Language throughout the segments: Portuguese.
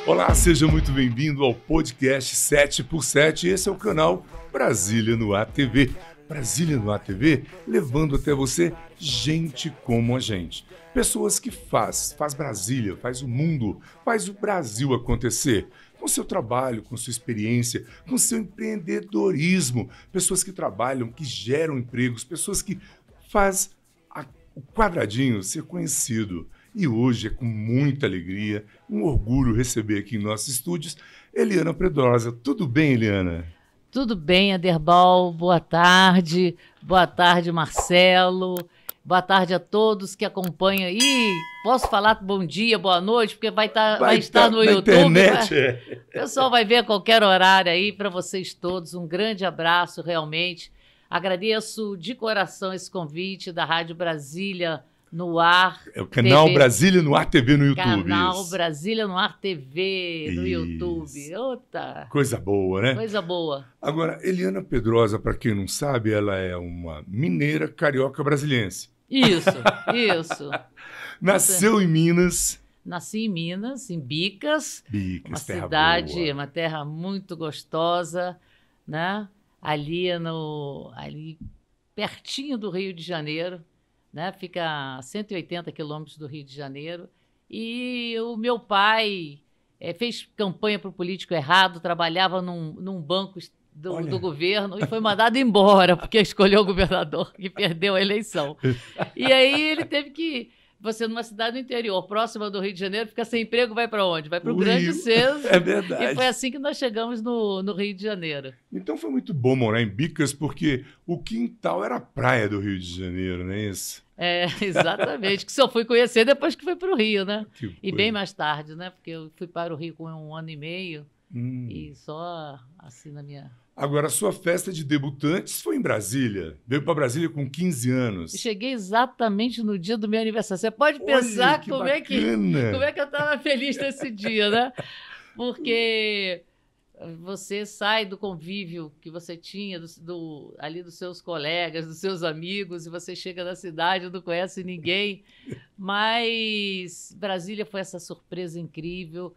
Olá, seja muito bem-vindo ao podcast 7x7. Esse é o canal Brasília no Ar TV. Brasília no Ar TV, levando até você gente como a gente. Pessoas que faz Brasília, faz o mundo, faz o Brasil acontecer. Com seu trabalho, com sua experiência, com seu empreendedorismo. Pessoas que trabalham, que geram empregos, pessoas que faz o quadradinho ser conhecido. E hoje é com muita alegria, um orgulho receber aqui em nossos estúdios Eliana Pedrosa. Tudo bem, Eliana? Tudo bem, Aderbal. Boa tarde. Boa tarde, Marcelo. Boa tarde a todos que acompanham. Posso falar bom dia, boa noite, porque vai estar no YouTube. Internet, O pessoal vai ver a qualquer horário aí. Para vocês todos, um grande abraço, realmente. Agradeço de coração esse convite da Rádio Brasília no Ar. É o canal TV. Brasília no Ar TV no YouTube. Canal Isso. Brasília no Ar TV no Isso. YouTube. Ota. Coisa boa, né? Coisa boa. Agora, Eliana Pedrosa, para quem não sabe, ela é uma mineira carioca brasiliense. Isso. Nasceu em Minas. Nasci em Minas, em Bicas, uma terra cidade, boa. uma terra muito gostosa, né? Ali pertinho do Rio de Janeiro, né? Fica a 180 quilômetros do Rio de Janeiro. E o meu pai fez campanha para o político errado, trabalhava num banco do governo e foi mandado embora porque escolheu o governador que perdeu a eleição. E aí ele teve que... Você numa cidade do interior, próxima do Rio de Janeiro, fica sem emprego, vai para onde? Vai para o Grande Ceso. É verdade. E foi assim que nós chegamos no Rio de Janeiro. Então foi muito bom morar em Bicas, porque o quintal era a praia do Rio de Janeiro, não é isso? Exatamente. Que só fui conhecer depois que fui para o Rio, né? Que E coisa. bem mais tarde, né? Porque eu fui para o Rio com 1 ano e meio e só assim na minha... Agora, a sua festa de debutantes foi em Brasília. Veio para Brasília com 15 anos. Eu cheguei exatamente no dia do meu aniversário. Você pode pensar como é que eu estava feliz nesse dia, né? Porque você sai do convívio que você tinha ali dos seus colegas, dos seus amigos, e você chega na cidade, não conhece ninguém. Mas Brasília foi essa surpresa incrível.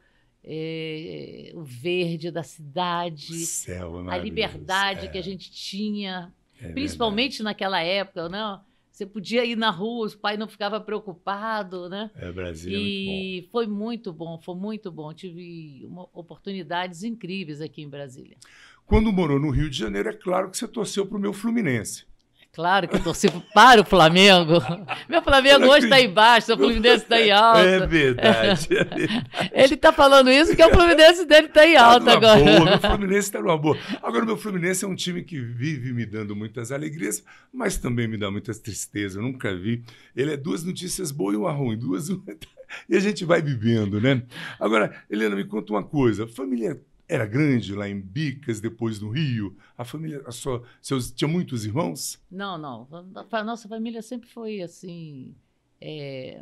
O verde da cidade, Céu, a liberdade que a gente tinha, principalmente naquela época, né? Você podia ir na rua, o pai não ficava preocupado, né? Brasília é muito bom. Foi muito bom. Tive oportunidades incríveis aqui em Brasília. Quando morou no Rio de Janeiro, é claro que você torceu para o meu Fluminense. Claro que eu torci para o Flamengo. Meu Flamengo hoje está embaixo, o Fluminense está em alta. É verdade. Ele está falando isso porque o Fluminense dele está em alta agora. Boa, meu Fluminense está numa boa. Agora, o meu Fluminense é um time que vive me dando muitas alegrias, mas também me dá muitas tristezas. Eu nunca vi. Ele é 2 notícias boas e uma ruim. E a gente vai vivendo, né? Agora, Eliana, me conta uma coisa. A família era grande lá em Bicas, depois no Rio? A família, tinha muitos irmãos? Não. A nossa família sempre foi assim,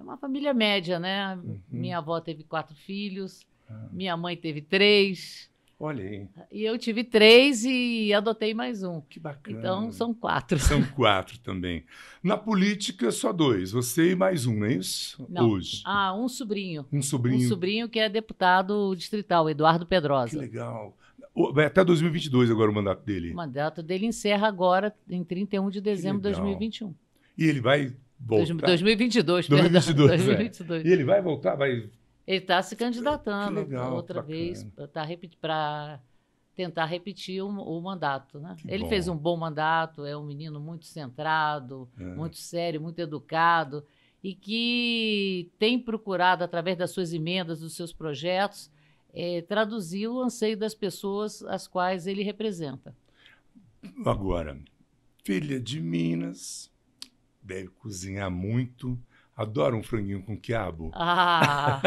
uma família média, né? Uhum. Minha avó teve 4 filhos, minha mãe teve 3. Olha aí. E eu tive 3 e adotei mais um. Que bacana. Então, são 4. São 4 também. Na política, só 2. Você e mais um, não é isso? Não. Hoje. Um sobrinho. Um sobrinho. Um sobrinho que é deputado distrital, Eduardo Pedrosa. Que legal. Vai até 2022 agora o mandato dele. O mandato dele encerra agora, em 31 de dezembro de legal. 2021. E ele vai voltar? 2022, 2022, perdão. 2022. E ele vai voltar? Vai... Ele está se candidatando outra bacana. vez para tentar repetir o mandato, né? Ele bom. fez um bom mandato, é um menino muito centrado, muito sério, muito educado e que tem procurado, através das suas emendas, dos seus projetos, traduzir o anseio das pessoas às quais ele representa. Agora, filha de Minas, deve cozinhar muito. Adora um franguinho com quiabo.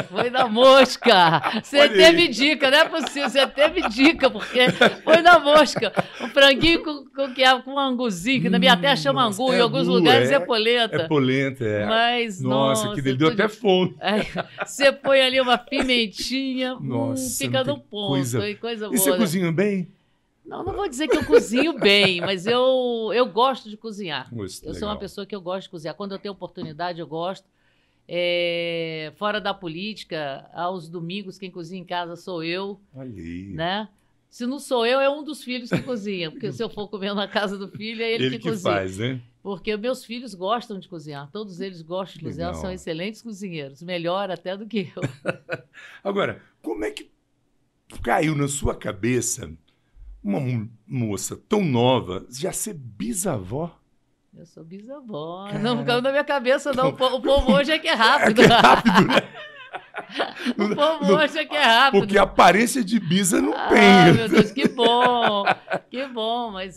Foi na mosca. Você teve dica, não é possível. Você teve dica, porque foi na mosca. Um franguinho com quiabo, com anguzinho, que na minha terra chama angu, em alguns lugares é polenta. É polenta, Mas, nossa, que dele deu até fome. Você põe ali uma pimentinha, nossa, fica no ponto. Coisa boa. E você cozinha bem? Não vou dizer que eu cozinho bem, mas eu gosto de cozinhar. Isso, eu sou uma pessoa que eu gosto de cozinhar. Quando eu tenho oportunidade, eu gosto. Fora da política, aos domingos, quem cozinha em casa sou eu. Olha aí. Né? Se não sou eu, é um dos filhos que cozinha. Porque se eu for comer na casa do filho, é ele que cozinha. Faz, né? Porque meus filhos gostam de cozinhar. Todos eles gostam de cozinhar, são excelentes cozinheiros. Melhor até do que eu. Agora, como é que caiu na sua cabeça uma moça tão nova já ser bisavó? Eu sou bisavó. Não caiu na minha cabeça, não. O povo hoje é que é rápido. É que é rápido, né? O povo hoje é que é rápido. Porque a aparência de bisa não tem. Ai, meu Deus, que bom. Que bom, mas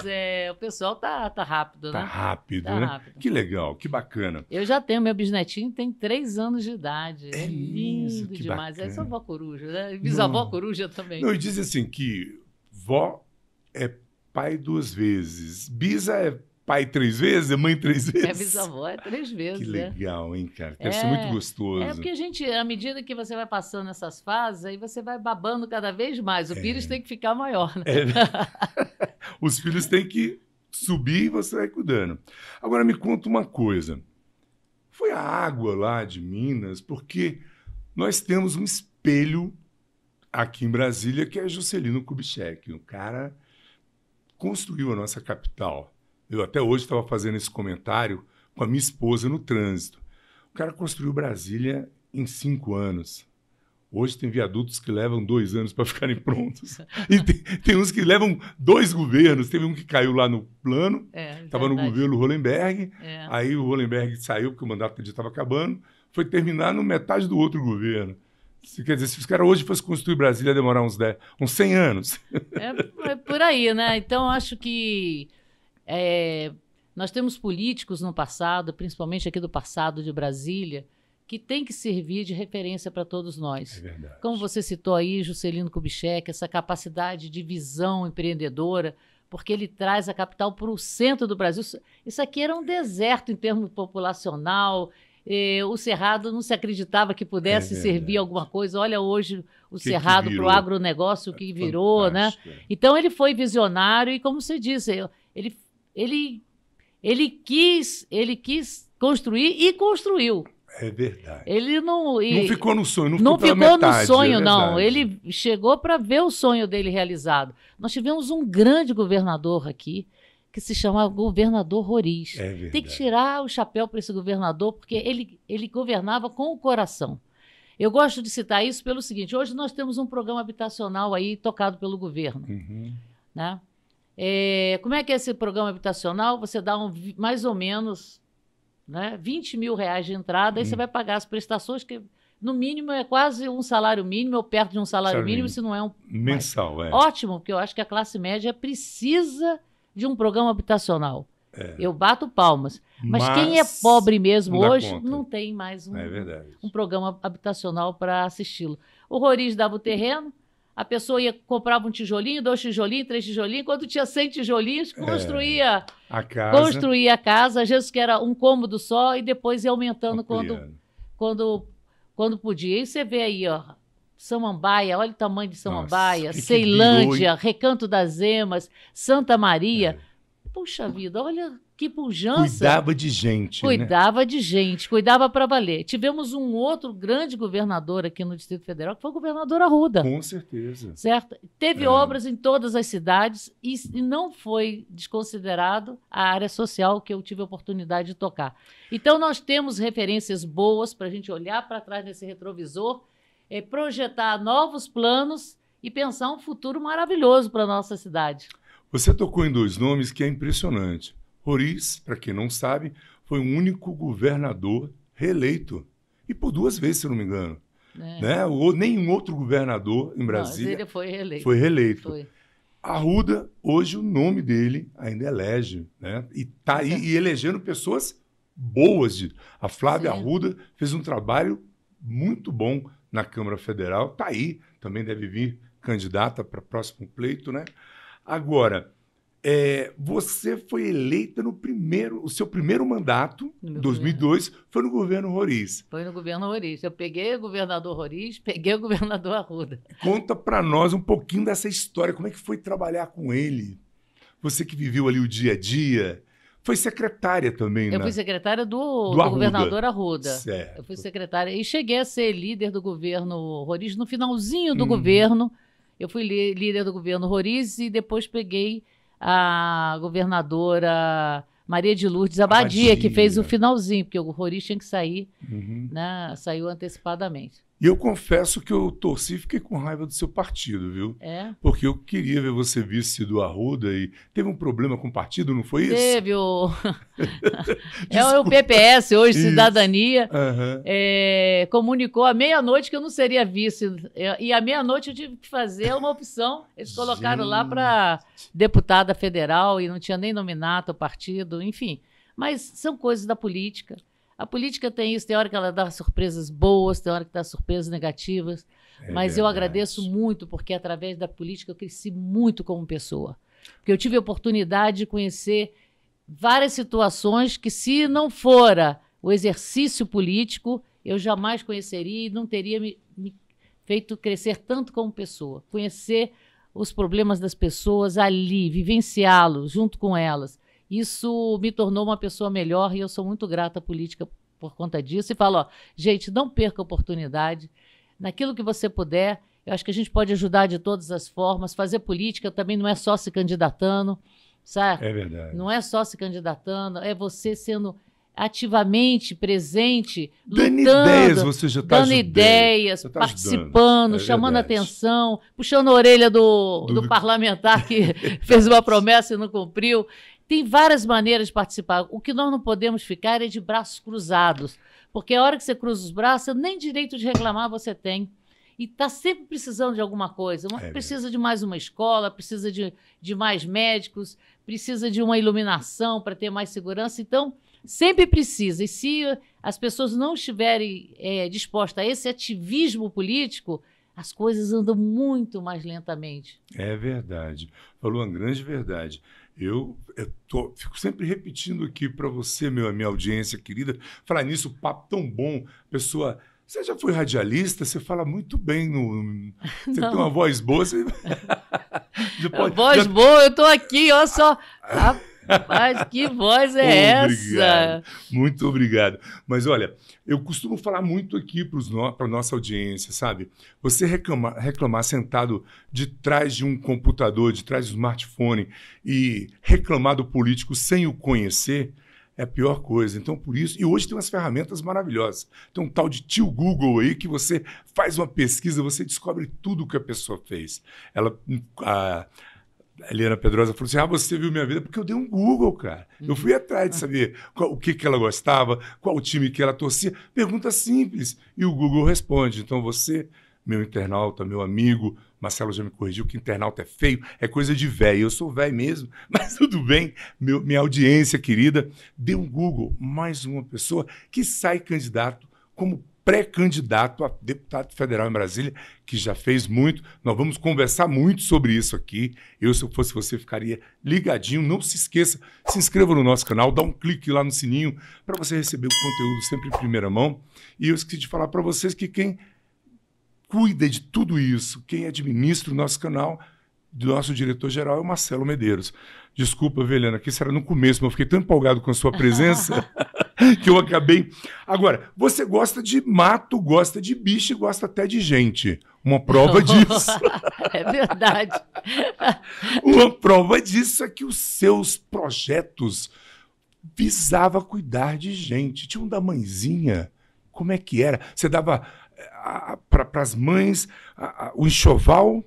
o pessoal tá rápido, né? Tá rápido, tá né? Rápido. Que legal, que bacana. Eu já tenho, meu bisnetinho tem 3 anos de idade. É lindo mesmo, que demais. bacana. É só vó coruja, né? Bisavó coruja também. Não, e diz assim que vó é pai 2 vezes, bisa é pai 3 vezes, é mãe 3 vezes. É bisavó, é 3 vezes. Que legal, hein, cara? Deve ser muito gostoso. É porque a gente, à medida que você vai passando essas fases, aí você vai babando cada vez mais. O pires tem que ficar maior, né? Os filhos têm que subir e você vai cuidando. Agora me conta uma coisa. Foi a água lá de Minas, porque nós temos um espelho aqui em Brasília que é Juscelino Kubitschek. O cara construiu a nossa capital. Eu até hoje estava fazendo esse comentário com a minha esposa no trânsito. O cara construiu Brasília em 5 anos. Hoje tem viadutos que levam 2 anos para ficarem prontos. E tem uns que levam 2 governos. Teve um que caiu lá no plano, estava no governo Hollenberg. Aí o Hollenberg saiu porque o mandato dele estava acabando. Foi terminar no metade do outro governo. Quer dizer, se os caras hoje fossem construir Brasília, ia demorar uns 100 anos. É por aí, né? Então, acho que nós temos políticos no passado, principalmente aqui do passado de Brasília, que tem que servir de referência para todos nós. É verdade. Como você citou aí, Juscelino Kubitschek, essa capacidade de visão empreendedora, porque ele traz a capital para o centro do Brasil. Isso aqui era um deserto em termos populacional. O Cerrado não se acreditava que pudesse servir alguma coisa. Olha hoje o Cerrado para o agronegócio que virou, né? Então ele foi visionário e, como você disse, ele quis construir e construiu. É verdade. Ele não ficou no sonho, não ficou no sonho, não. Ele chegou para ver o sonho dele realizado. Nós tivemos um grande governador aqui, que se chama governador Roriz. É verdade. Tem que tirar o chapéu para esse governador, porque ele governava com o coração. Eu gosto de citar isso pelo seguinte: hoje nós temos um programa habitacional aí tocado pelo governo. Né? Como é que é esse programa habitacional? Você dá mais ou menos, né, 20 mil reais de entrada, aí você vai pagar as prestações, que no mínimo é quase um salário mínimo, ou perto de um salário mínimo, se não é um... Mensal, Ótimo, porque eu acho que a classe média precisa de um programa habitacional. Eu bato palmas. Mas quem é pobre mesmo hoje não tem mais um programa habitacional para assisti-lo. O Roriz dava o terreno, a pessoa comprava um tijolinho, 2 tijolinhos, 3 tijolinhos. Quando tinha 100 tijolinhos, construía a casa. Às vezes que era um cômodo só e depois ia aumentando quando podia. E você vê aí, ó, Samambaia, olha o tamanho de Samambaia, Ceilândia, Recanto das Emas, Santa Maria. Puxa vida, olha que pujança. Cuidava de gente. Cuidava de gente, cuidava para valer. Tivemos um outro grande governador aqui no Distrito Federal, que foi o governador Arruda. Com certeza. Certo? Teve obras em todas as cidades e não foi desconsiderado a área social que eu tive a oportunidade de tocar. Então, nós temos referências boas para a gente olhar para trás desse retrovisor, projetar novos planos e pensar um futuro maravilhoso para a nossa cidade. Você tocou em 2 nomes que é impressionante. Roriz, para quem não sabe, foi o único governador reeleito. E por 2 vezes, se não me engano. Né? Nenhum outro governador em Brasília ele foi reeleito. Foi. Arruda, hoje o nome dele ainda elege. Né? E está aí e elegendo pessoas boas. A Flávia Arruda fez um trabalho muito bom na Câmara Federal. Está aí, também deve vir candidata para o próximo pleito, né? Agora, você foi eleita o seu primeiro mandato, em 2002, foi no governo Roriz. Foi no governo Roriz. Eu peguei o governador Roriz, peguei o governador Arruda. Conta para nós um pouquinho dessa história, como é que foi trabalhar com ele? Você que viveu ali o dia a dia, foi secretária também, né? Eu fui secretária do governador Arruda. Certo. Eu fui secretária e cheguei a ser líder do governo Roriz. No finalzinho do governo, eu fui líder do governo Roriz e depois peguei a governadora Maria de Lourdes Abadia, que fez o finalzinho, porque o Roriz tinha que sair, né? Saiu antecipadamente. E eu confesso que eu torci e fiquei com raiva do seu partido, viu? Porque eu queria ver você vice do Arruda e teve um problema com o partido, não foi isso? Teve o... é o PPS, hoje, isso. Cidadania, comunicou à meia-noite que eu não seria vice. E à meia-noite eu tive que fazer uma opção. Eles colocaram lá para deputada federal e não tinha nem nominato o partido, enfim. Mas são coisas da política. A política tem isso, tem hora que ela dá surpresas boas, tem hora que dá surpresas negativas, mas eu agradeço muito, porque através da política eu cresci muito como pessoa. Porque eu tive a oportunidade de conhecer várias situações que, se não fora o exercício político, eu jamais conheceria e não teria me feito crescer tanto como pessoa. Conhecer os problemas das pessoas ali, vivenciá-los junto com elas. Isso me tornou uma pessoa melhor e eu sou muito grata à política por conta disso. E falo, gente, não perca a oportunidade. Naquilo que você puder, eu acho que a gente pode ajudar de todas as formas. Fazer política também não é só se candidatando, sabe? É verdade. Não é só se candidatando, é você sendo ativamente presente, dando lutando, ideias, você já está dando ideias, participando, chamando atenção, puxando a orelha do parlamentar que fez uma promessa e não cumpriu. Tem várias maneiras de participar. O que nós não podemos ficar é de braços cruzados, porque a hora que você cruza os braços, nem direito de reclamar você tem. E está sempre precisando de alguma coisa. Precisa de mais uma escola, precisa de mais médicos, precisa de uma iluminação para ter mais segurança. Então, sempre precisa. E se as pessoas não estiverem dispostas a esse ativismo político, as coisas andam muito mais lentamente. É verdade. Falou uma grande verdade. Eu fico sempre repetindo aqui para você, minha audiência querida, falar nisso, papo tão bom, pessoa... Você já foi radialista? Você fala muito bem. Você tem uma voz boa. Você... boa, eu estou aqui, olha só. Rapaz, que voz é essa? Muito obrigado. Mas olha, eu costumo falar muito aqui para a nossa audiência, sabe? Você reclamar sentado de trás de um computador, de trás do smartphone e reclamar do político sem o conhecer, é a pior coisa. Então, por isso... E hoje tem umas ferramentas maravilhosas. Tem um tal de tio Google aí que você faz uma pesquisa, você descobre tudo o que a pessoa fez. A Eliana Pedrosa falou assim, você viu minha vida porque eu dei um Google, cara. Eu fui atrás de saber o que ela gostava, qual o time que ela torcia. Pergunta simples. E o Google responde. Então, você, meu internauta, meu amigo... Marcelo já me corrigiu que internauta é feio, é coisa de velho. Eu sou velho mesmo, mas tudo bem. Minha audiência querida, dê um Google. Mais uma pessoa que sai candidato como pré-candidato a deputado federal em Brasília, que já fez muito. Nós vamos conversar muito sobre isso aqui. Eu, se eu fosse você, ficaria ligadinho. Não se esqueça, se inscreva no nosso canal, dá um clique lá no sininho para você receber o conteúdo sempre em primeira mão. E eu esqueci de falar para vocês que quem cuida de tudo isso, quem administra o nosso canal, do nosso diretor-geral, é o Marcelo Medeiros. Desculpa, Helena, que isso era no começo, mas eu fiquei tão empolgado com a sua presença que eu acabei... Agora, você gosta de mato, gosta de bicho e gosta até de gente. Uma prova disso... É verdade. Uma prova disso é que os seus projetos visavam cuidar de gente. Tinha um da mãezinha. Como é que era? Você dava... para as mães, o enxoval,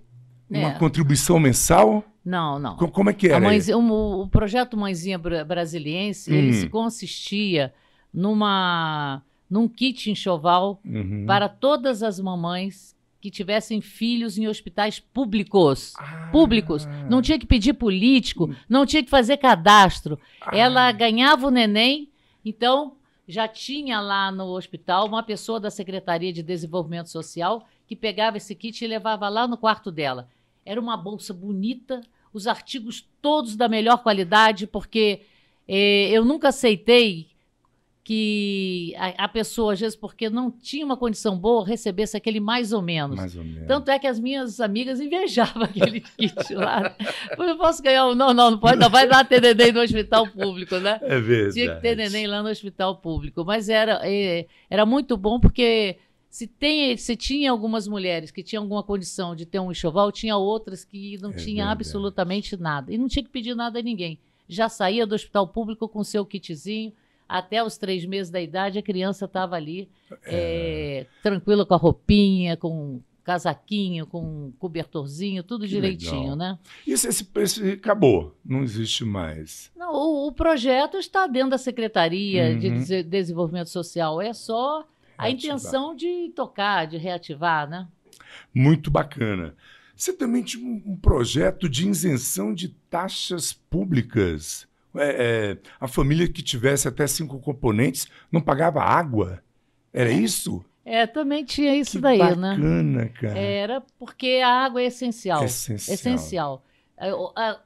uma contribuição mensal? Não. Como é que era? O projeto Mãezinha Brasiliense, ele se consistia num kit enxoval para todas as mamães que tivessem filhos em hospitais públicos. Públicos. Não tinha que pedir político, não tinha que fazer cadastro. Ela ganhava o neném, então... Já tinha lá no hospital uma pessoa da Secretaria de Desenvolvimento Social que pegava esse kit e levava lá no quarto dela. Era uma bolsa bonita, os artigos todos da melhor qualidade, porque eu nunca aceitei que a pessoa, às vezes, porque não tinha uma condição boa, recebesse aquele mais ou menos. Mais ou menos. Tanto é que as minhas amigas invejavam aquele kit lá. Eu não posso ganhar não pode, não vai dar ter neném no hospital público, né? É verdade. Tinha que ter neném lá no hospital público. Mas era muito bom porque se tinha algumas mulheres que tinham alguma condição de ter um enxoval, tinha outras que não tinham absolutamente nada. E não tinha que pedir nada a ninguém. Já saía do hospital público com seu kitzinho. Até os 3 meses da idade, a criança estava ali, tranquila com a roupinha, com casaquinho, com cobertorzinho, tudo que direitinho, legal, né? Isso esse acabou, não existe mais. Não, o projeto está dentro da Secretaria de Desenvolvimento Social, é só a intenção de tocar, de reativar, né? Muito bacana. Você também tinha um projeto de isenção de taxas públicas. A família que tivesse até 5 componentes não pagava água. Era isso? Também tinha isso que daí, bacana, né? Cara. Era porque a água é essencial. Essencial.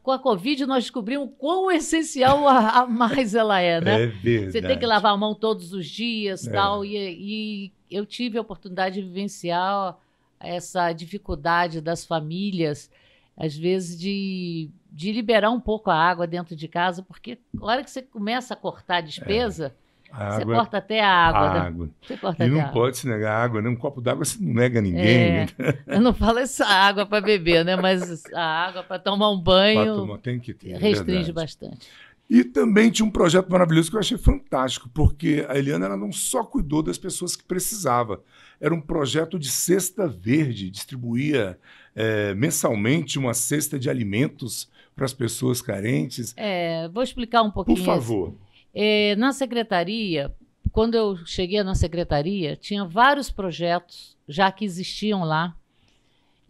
Com a Covid, nós descobrimos quão essencial a mais ela é, né? É verdade. Você tem que lavar a mão todos os dias, tal. E eu tive a oportunidade de vivenciar essa dificuldade das famílias, às vezes, de liberar um pouco a água dentro de casa, porque na hora que você começa a cortar a despesa, você corta até a água. Você corta não pode se negar água, né? Um copo d'água você não nega a ninguém. Eu não falo essa água para beber, né? Mas a água para tomar um banho tem que ter, restringe bastante. E também tinha um projeto maravilhoso que eu achei fantástico, porque a Eliana ela não só cuidou das pessoas que precisavam, era um projeto de cesta verde, distribuía mensalmente uma cesta de alimentos para as pessoas carentes. Vou explicar um pouquinho. Por favor. Na secretaria, quando eu cheguei na secretaria, tinha vários projetos já que existiam lá.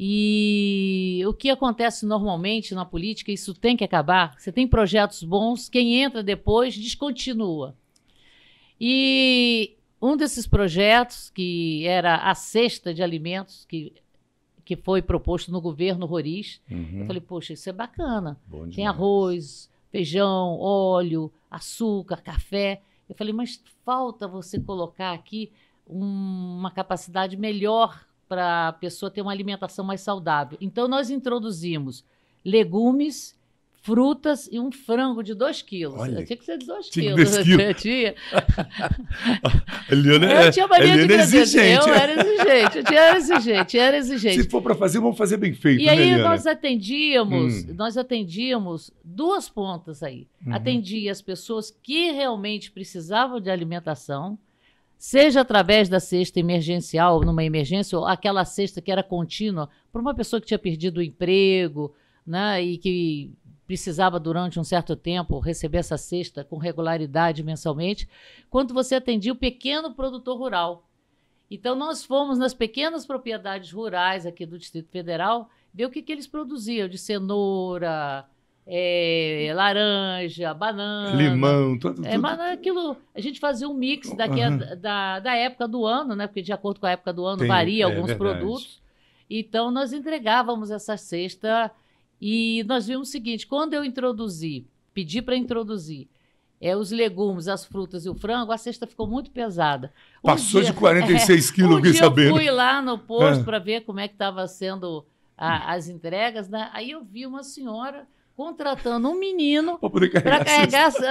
E o que acontece normalmente na política, isso tem que acabar. Você tem projetos bons, quem entra depois descontinua. E um desses projetos, que era a cesta de alimentos, que foi proposto no governo Roriz, eu falei, poxa, isso é bacana. Tem arroz, feijão, óleo, açúcar, café. Eu falei, mas falta você colocar aqui uma capacidade melhor para a pessoa ter uma alimentação mais saudável. Então, nós introduzimos legumes, frutas e um frango de 2 quilos. Olha, tinha que ser de 2 quilos. 2 quilos. Tinha. Eu tinha mania de exigente. Eu era exigente. Se for para fazer, vamos fazer bem feito, E aí Eliana? nós atendíamos 2 pontas aí. Atendia as pessoas que realmente precisavam de alimentação, seja através da cesta emergencial, numa emergência, ou aquela cesta que era contínua, para uma pessoa que tinha perdido o emprego, né, e que precisava, durante um certo tempo, receber essa cesta com regularidade mensalmente, quando você atendia o pequeno produtor rural. Então, nós fomos nas pequenas propriedades rurais aqui do Distrito Federal ver o que eles produziam, de cenoura, laranja, banana, limão, tudo. Mas aquilo, a gente fazia um mix da época do ano, né? Porque de acordo com a época do ano varia alguns produtos. Então, nós entregávamos essa cesta e nós vimos o seguinte, quando eu pedi para introduzir os legumes, as frutas e o frango, a cesta ficou muito pesada. Passou de 46 quilos, fiquei sabendo. Eu fui lá no posto para ver como é que estava sendo as entregas, né? Aí eu vi uma senhora contratando um menino para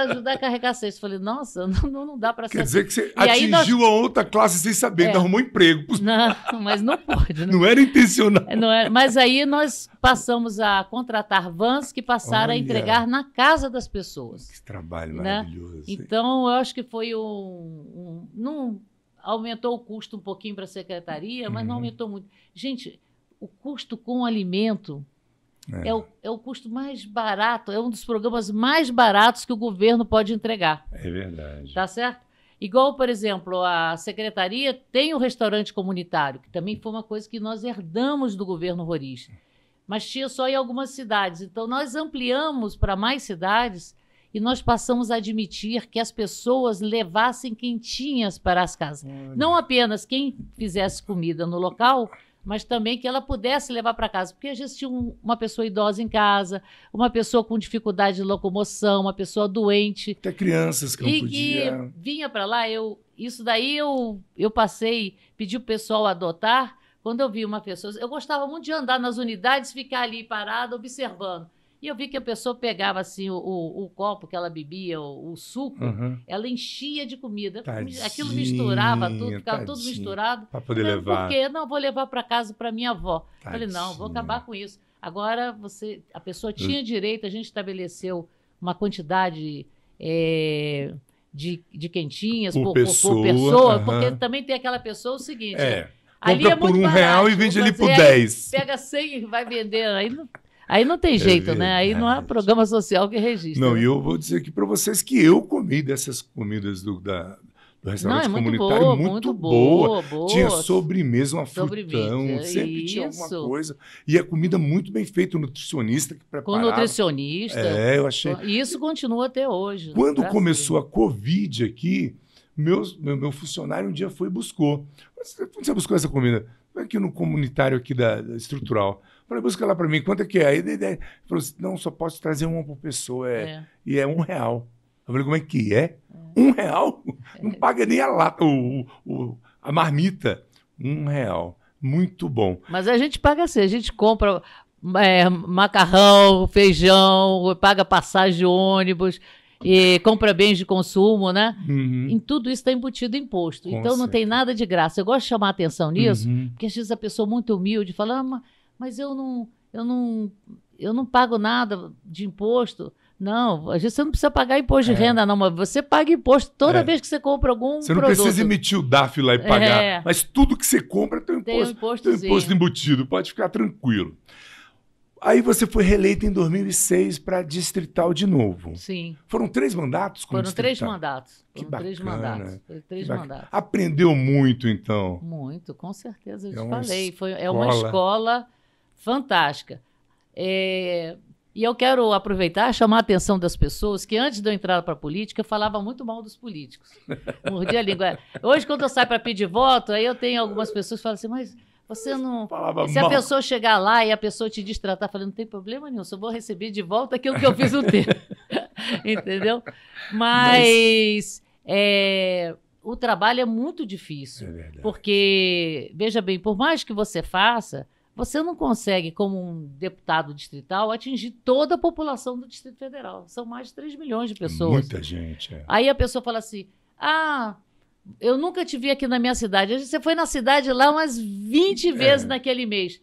ajudar a carregar a cesta. Falei, nossa, não dá para ser. Quer dizer que você atingiu a outra classe sem saber, arrumou emprego. Não, mas não pode. Né? Não era intencional. Não era, mas aí nós passamos a contratar vans que passaram a entregar na casa das pessoas. Que trabalho maravilhoso. Então, eu acho que foi não aumentou o custo um pouquinho para a secretaria, mas não aumentou muito. Gente, o custo com alimento é o custo mais barato, é um dos programas mais baratos que o governo pode entregar. É verdade. Tá certo? Igual, por exemplo, a secretaria tem o restaurante comunitário, que também foi uma coisa que nós herdamos do governo Roriz, mas tinha só em algumas cidades. Então, nós ampliamos para mais cidades e nós passamos a admitir que as pessoas levassem quentinhas para as casas. Não apenas quem fizesse comida no local, mas também que ela pudesse levar para casa, porque às vezes tinha uma pessoa idosa em casa, uma pessoa com dificuldade de locomoção, uma pessoa doente. Até crianças que não podiam. E vinha para lá, isso daí eu passei, pedi o pessoal adotar, quando eu vi uma pessoa, eu gostava muito de andar nas unidades, ficar ali parada, observando. E eu vi que a pessoa pegava assim o copo que ela bebia, o suco, ela enchia de comida. Tadinha, aquilo misturava tudo, ficava tudo misturado. Para poder levar. Por quê? Não, vou levar para casa para minha avó. Tadinha. Falei, não, vou acabar com isso. Agora a pessoa tinha direito, a gente estabeleceu uma quantidade de quentinhas por pessoa, porque também tem aquela pessoa o seguinte. Ali compra por R$1 e vende ali por 10. Pega 100 e vai vender. Aí não tem jeito, né? Aí não há programa social que registra. Não, e eu vou dizer aqui para vocês que eu comi dessas comidas do restaurante comunitário muito boa. Tinha sobremesa, uma frutão, sempre tinha alguma coisa. E a comida muito bem feita, o nutricionista que preparava. Com nutricionista. Eu achei. E isso continua até hoje. Quando começou a Covid aqui, meu funcionário um dia foi e buscou. Onde você buscou essa comida? Aqui no comunitário aqui da estrutural. Falei, busca lá para mim, quanto é que é? Aí ele falou assim, não, só posso trazer uma por pessoa, e é R$1. Eu falei, como é que é? R$1? Não paga nem a lata, a marmita. R$1. Muito bom. Mas a gente paga assim, a gente compra macarrão, feijão, paga passagem de ônibus, e compra bens de consumo, né? Em tudo isso está embutido imposto. Então não tem nada de graça. Eu gosto de chamar a atenção nisso, porque às vezes a pessoa muito humilde fala, mas eu não pago nada de imposto. Não, às vezes você não precisa pagar imposto de renda, não, mas você paga imposto toda vez que você compra algum produto. Você não precisa emitir o DAF lá e pagar, mas tudo que você compra tem um imposto embutido, pode ficar tranquilo. Aí você foi reeleito em 2006 para distrital de novo. Sim. Foram 3 mandatos como distrital? 3 mandatos. Que bacana. Três mandatos. Aprendeu muito, então? Muito, com certeza, eu te falei. É uma escola fantástica. E eu quero aproveitar e chamar a atenção das pessoas que antes de eu entrar para a política, eu falava muito mal dos políticos. Mordia a língua. Hoje, quando eu saio para pedir voto, aí eu tenho algumas pessoas que falam assim, mas você não... Se a pessoa chegar lá e a pessoa te distratar, falando, não tem problema nenhum, só vou receber de volta aquilo que eu fiz no tempo. Entendeu? Mas o trabalho é muito difícil. Porque, veja bem, por mais que você faça, você não consegue, como um deputado distrital, atingir toda a população do Distrito Federal. São mais de 3 milhões de pessoas. Muita gente. Aí a pessoa fala assim, eu nunca te vi aqui na minha cidade. Você foi na cidade lá umas 20 vezes naquele mês.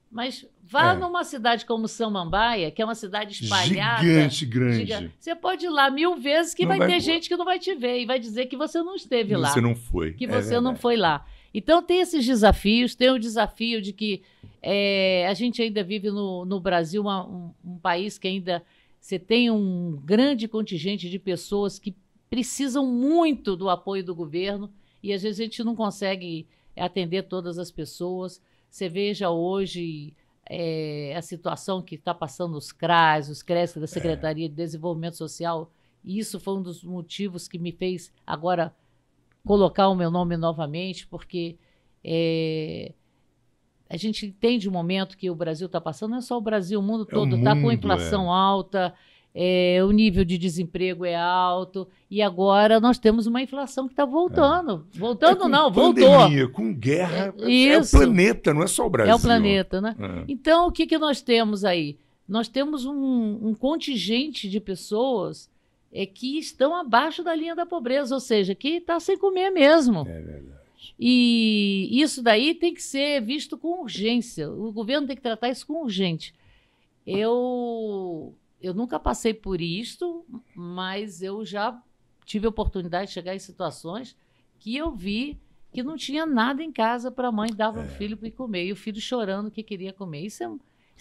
Mas vá numa cidade como Samambaia, que é uma cidade espalhada. Gigante, grande. Você pode ir lá 1000 vezes que vai ter gente que não vai te ver e vai dizer que você não esteve lá. Você não foi. Que você não foi lá. Então tem esses desafios, tem o desafio de que a gente ainda vive no Brasil, um país que ainda você tem um grande contingente de pessoas que precisam muito do apoio do governo e às vezes a gente não consegue atender todas as pessoas. Você veja hoje a situação que está passando os CRAS, os CRES da Secretaria de Desenvolvimento Social, e isso foi um dos motivos que me fez agora colocar o meu nome novamente, porque a gente entende o momento que o Brasil está passando, não é só o Brasil, o mundo todo está com inflação alta, o nível de desemprego é alto, e agora nós temos uma inflação que está voltando. Voltando não, pandemia, voltou. Com guerra, é o planeta, não é só o Brasil. É o planeta, né? Então, o que nós temos aí? Nós temos um contingente de pessoas que estão abaixo da linha da pobreza, ou seja, que está sem comer mesmo. É verdade. E isso daí tem que ser visto com urgência. O governo tem que tratar isso com urgente. Eu nunca passei por isto, mas eu já tive a oportunidade de chegar em situações que eu vi que não tinha nada em casa para a mãe dar para o filho para ir comer, e o filho chorando que queria comer. Isso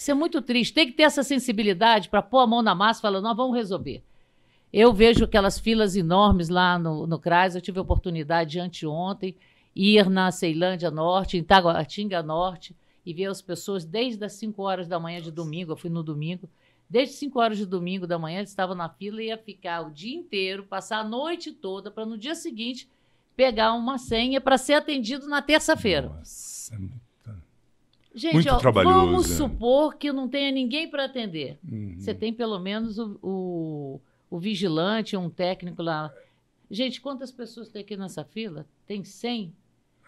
é muito triste. Tem que ter essa sensibilidade para pôr a mão na massa e falar, nós vamos resolver. Eu vejo aquelas filas enormes lá no CRAS, eu tive a oportunidade de anteontem ir na Ceilândia Norte, em Taguatinga Norte, e ver as pessoas desde as 5 horas da manhã de domingo, eu fui no domingo, desde 5 horas de domingo da manhã, eles estavam na fila e ia ficar o dia inteiro, passar a noite toda, para no dia seguinte pegar uma senha para ser atendido na terça-feira. Nossa, Gente, muito trabalhoso. Vamos supor que não tenha ninguém para atender. Você tem pelo menos o vigilante, um técnico lá. Gente, quantas pessoas tem aqui nessa fila? Tem 100?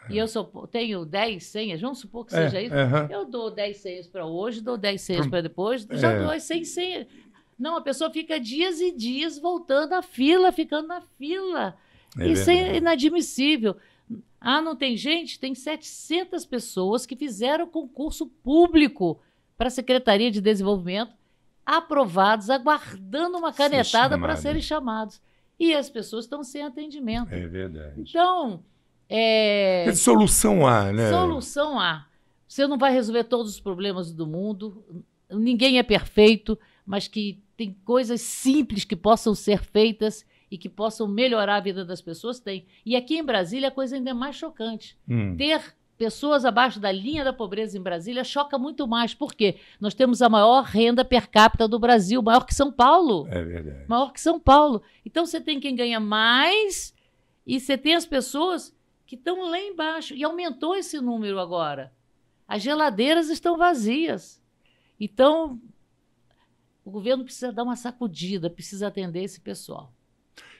E eu tenho 10 senhas, vamos supor que seja isso. Eu dou 10 senhas para hoje, dou 10 senhas para depois, já dou as 100 senhas. Não, a pessoa fica dias e dias voltando à fila, ficando na fila. Isso é inadmissível. Ah, não tem gente? Tem 700 pessoas que fizeram concurso público para a Secretaria de Desenvolvimento, aprovados, aguardando uma canetada para serem chamados. E as pessoas estão sem atendimento. É verdade. Então... solução há, né? Solução há. Você não vai resolver todos os problemas do mundo, ninguém é perfeito, mas que tem coisas simples que possam ser feitas e que possam melhorar a vida das pessoas, tem. E aqui em Brasília a coisa ainda é mais chocante. Ter pessoas abaixo da linha da pobreza em Brasília choca muito mais. Por quê? Nós temos a maior renda per capita do Brasil, maior que São Paulo. É verdade. Maior que São Paulo. Então você tem quem ganha mais e você tem as pessoas que estão lá embaixo. E aumentou esse número agora. As geladeiras estão vazias. Então, o governo precisa dar uma sacudida, precisa atender esse pessoal.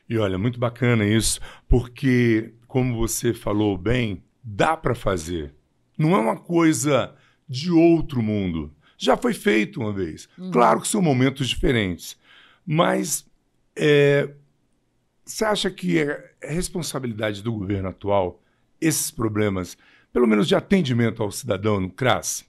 E olha, muito bacana isso, porque, como você falou bem, dá para fazer. Não é uma coisa de outro mundo. Já foi feito uma vez. Claro que são momentos diferentes. Mas você acha que é responsabilidade do governo atual esses problemas, pelo menos de atendimento ao cidadão no CRAS?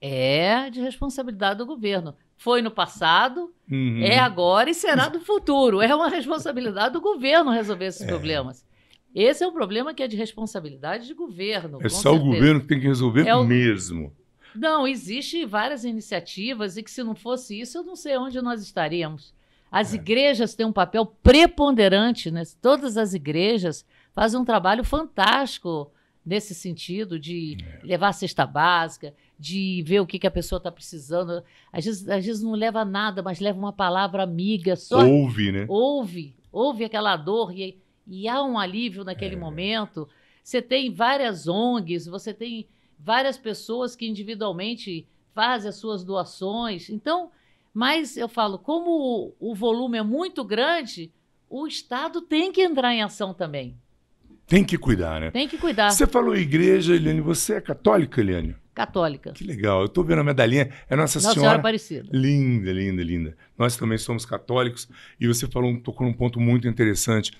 É de responsabilidade do governo. Foi no passado, é agora e será no futuro. É uma responsabilidade do governo resolver esses problemas. Esse é um problema que é de responsabilidade de governo. É só certeza. O governo que tem que resolver mesmo. Não, existem várias iniciativas e que se não fosse isso, eu não sei onde nós estaríamos. As igrejas têm um papel preponderante, né? Todas as igrejas fazem um trabalho fantástico nesse sentido de levar a cesta básica, de ver o que a pessoa está precisando. Às vezes não leva nada, mas leva uma palavra amiga. Só ouve, né? Ouve aquela dor e há um alívio naquele momento. Você tem várias ONGs, você tem várias pessoas que individualmente fazem as suas doações. Então, mas eu falo, como o volume é muito grande, o Estado tem que entrar em ação também. Tem que cuidar, né? Tem que cuidar. Você falou igreja, Eliane. Você é católica, Eliane? Católica. Que legal. Eu estou vendo a medalhinha. É Nossa Senhora Aparecida. Linda, linda, linda. Nós também somos católicos. E você tocou num ponto muito interessante.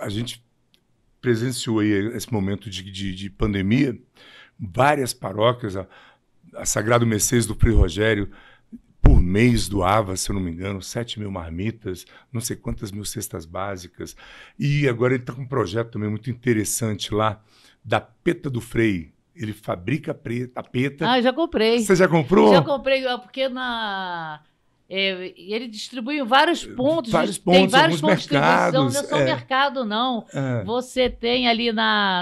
A gente presenciou aí esse momento de pandemia. Várias paróquias. A Sagrado Mercês do Frei Rogério, por mês doava, se eu não me engano, 7.000 marmitas, não sei quantas mil cestas básicas. E agora ele está com um projeto também muito interessante lá, da Peta do Frei. Ele fabrica a peta. Ah, já comprei. Você já comprou? Já comprei, porque ele distribui em vários pontos. Tem vários pontos de distribuição, não é só mercado, não. Você tem ali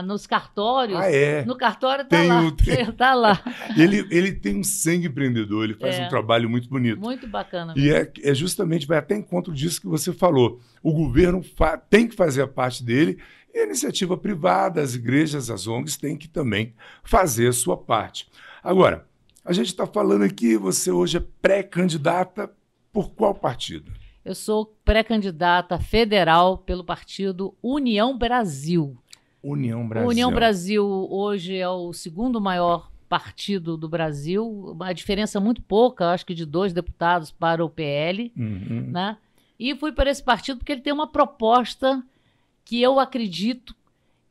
nos cartórios. No cartório está lá. Ele tem um sangue empreendedor, ele faz um trabalho muito bonito. Muito bacana. E é justamente, vai até encontro disso que você falou. O governo tem que fazer a parte dele e a iniciativa privada, as igrejas, as ONGs têm que também fazer a sua parte. Agora, a gente está falando aqui, você hoje é pré-candidata por qual partido? Eu sou pré-candidata federal pelo partido União Brasil. União Brasil. União Brasil hoje é o segundo maior partido do Brasil, uma diferença muito pouca, acho que de 2 deputados para o PL. Né? E fui para esse partido porque ele tem uma proposta que eu acredito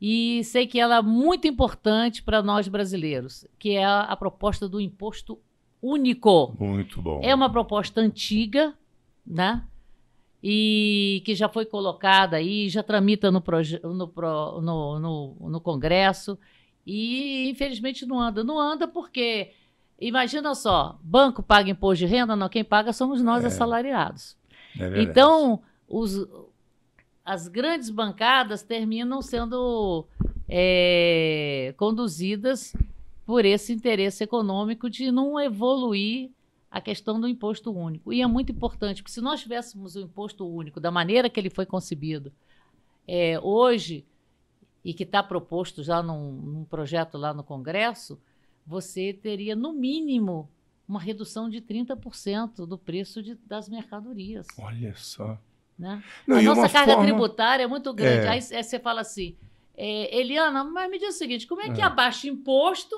e sei que ela é muito importante para nós brasileiros, que é a proposta do imposto único. Muito bom. É uma proposta antiga, né? E que já foi colocada aí, já tramita no Congresso e, infelizmente, não anda. Não anda porque, imagina só, banco paga imposto de renda, não, quem paga somos nós assalariados. Então, as grandes bancadas terminam sendo conduzidas por esse interesse econômico de não evoluir a questão do imposto único. E é muito importante, porque se nós tivéssemos o imposto único da maneira que ele foi concebido, hoje e que está proposto já num projeto lá no Congresso, você teria, no mínimo, uma redução de 30% do preço das mercadorias. Olha só. Né? Não, a nossa carga tributária é muito grande. Aí você fala assim, Eliana, mas me diz o seguinte, como é que abaixa imposto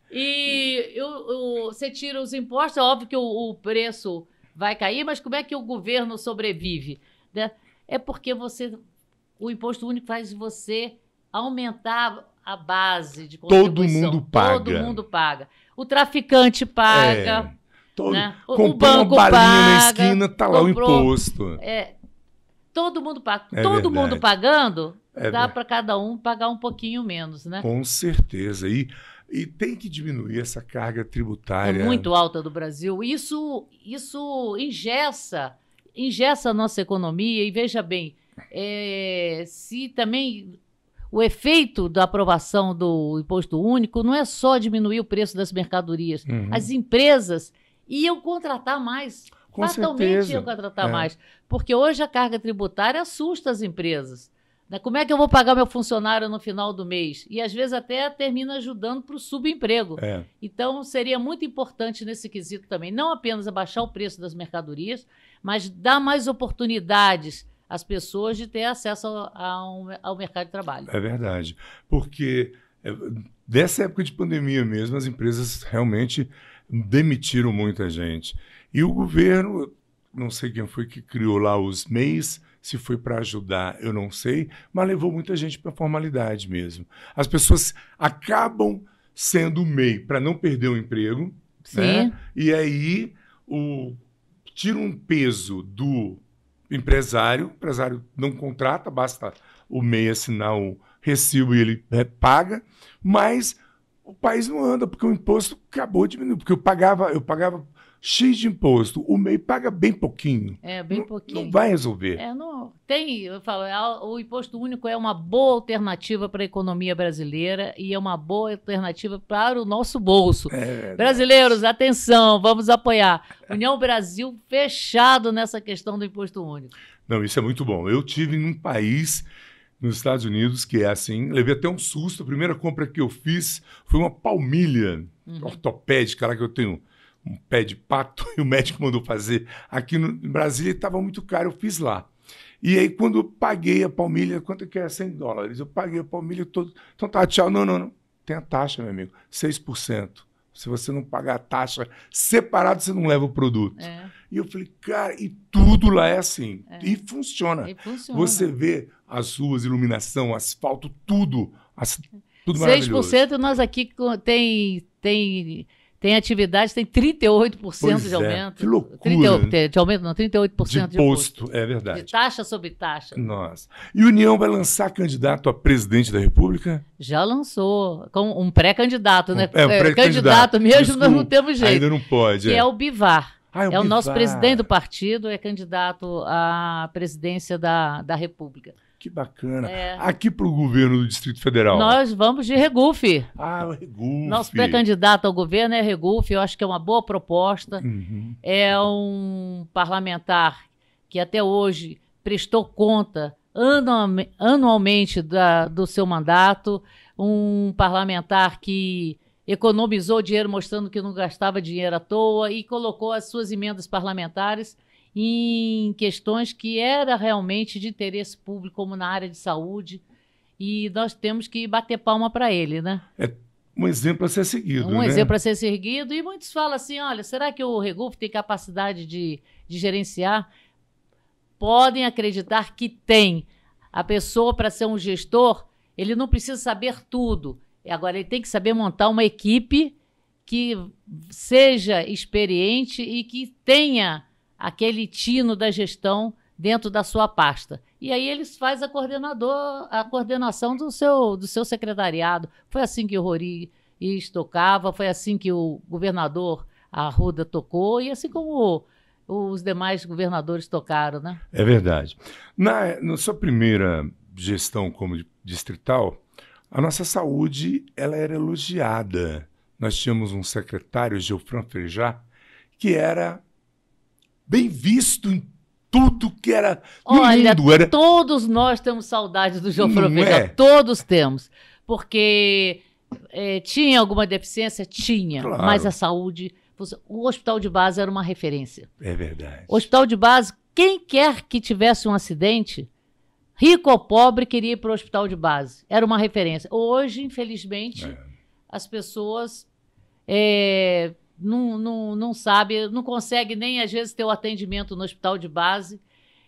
e você tira os impostos? É óbvio que o preço vai cair, mas como é que o governo sobrevive? Né? É porque o imposto único faz você aumentar a base de contribuição. Todo mundo paga. O traficante paga. Né? O banco uma balinha na esquina, tá lá o imposto. Todo mundo paga. Todo mundo pagando, dá para cada um pagar um pouquinho menos, né? Com certeza. E tem que diminuir essa carga tributária. É muito alta do Brasil. Isso engessa a nossa economia. E veja bem, se também o efeito da aprovação do imposto único não é só diminuir o preço das mercadorias. As empresas iam contratar mais. Com fatalmente certeza. Iam contratar mais. Porque hoje a carga tributária assusta as empresas. Né? Como é que eu vou pagar meu funcionário no final do mês? E às vezes até termina ajudando para o subemprego. Então seria muito importante nesse quesito também, não apenas abaixar o preço das mercadorias, mas dar mais oportunidades às pessoas de ter acesso ao mercado de trabalho. É verdade. Porque dessa época de pandemia mesmo, as empresas realmente demitiram muita gente. E o governo, não sei quem foi que criou lá os MEIs, se foi para ajudar, eu não sei, mas levou muita gente para a formalidade mesmo. As pessoas acabam sendo MEI para não perder o emprego, né? E aí tira um peso do empresário, o empresário não contrata, basta o MEI assinar um recibo e ele paga, mas o país não anda, porque o imposto acabou de diminuir, porque eu pagava X de imposto, o MEI paga bem pouquinho. Bem pouquinho. Não vai resolver. Eu falo, o imposto único é uma boa alternativa para a economia brasileira e é uma boa alternativa para o nosso bolso. Brasileiros, atenção, vamos apoiar. União Brasil fechado nessa questão do imposto único. Não, isso é muito bom. Eu tive num país, nos Estados Unidos, que é assim, levei até um susto. A primeira compra que eu fiz foi uma palmilha ortopédica, lá que eu tenho um pé de pato, e o médico mandou fazer aqui no Brasília, estava muito caro, eu fiz lá. E aí, quando eu paguei a palmilha, quanto que é? $100. Eu paguei a palmilha toda. Então tá, tchau. Não. Tem a taxa, meu amigo, 6%. Se você não pagar a taxa separado, você não leva o produto. E eu falei, cara, e tudo lá é assim. E funciona. Você vê as ruas, iluminação, asfalto, tudo maravilhoso. 6% nós aqui tem atividades, tem 38% de aumento. Que loucura. De aumento, não, 38% de imposto. É verdade. De taxa sobre taxa. Nossa. E a União vai lançar candidato a presidente da República? Já lançou, com um pré-candidato, né? Pré-candidato mesmo, desculpa, nós não temos jeito. Ainda não pode. Que é o Bivar. O o nosso presidente do partido, é candidato à presidência da República. Que bacana. Aqui para o governo do Distrito Federal. Nós vamos de Regufe. O Regufe. Nosso pré-candidato ao governo é Regufe. Eu acho que é uma boa proposta. É um parlamentar que até hoje prestou conta anualmente do seu mandato. Um parlamentar que economizou dinheiro mostrando que não gastava dinheiro à toa e colocou as suas emendas parlamentares em questões que era realmente de interesse público, como na área de saúde, e nós temos que bater palma para ele, né? É um exemplo a ser seguido, Um exemplo a ser seguido, e muitos falam assim, olha, será que o Regufe tem capacidade de gerenciar? Podem acreditar que tem. A pessoa, para ser um gestor, ele não precisa saber tudo. Agora, ele tem que saber montar uma equipe que seja experiente e que tenha aquele tino da gestão dentro da sua pasta. E aí eles fazem a coordenação do seu secretariado. Foi assim que o Rori tocava, foi assim que o governador Arruda tocou, e assim como os demais governadores tocaram, né? É verdade. Na sua primeira gestão como distrital, a nossa saúde ela era elogiada. Nós tínhamos um secretário, Geofran Frejá, que era bem visto em tudo que era Olha, lindo. Era... todos nós temos saudade do João Frovegal, é? Todos temos, porque tinha alguma deficiência? Tinha, Claro. Mas a saúde... O hospital de base era uma referência. É verdade. O hospital de base, quem quer que tivesse um acidente, rico ou pobre, queria ir para o hospital de base. Era uma referência. Hoje, infelizmente, as pessoas não sabem, não conseguem nem, às vezes, ter o atendimento no hospital de base.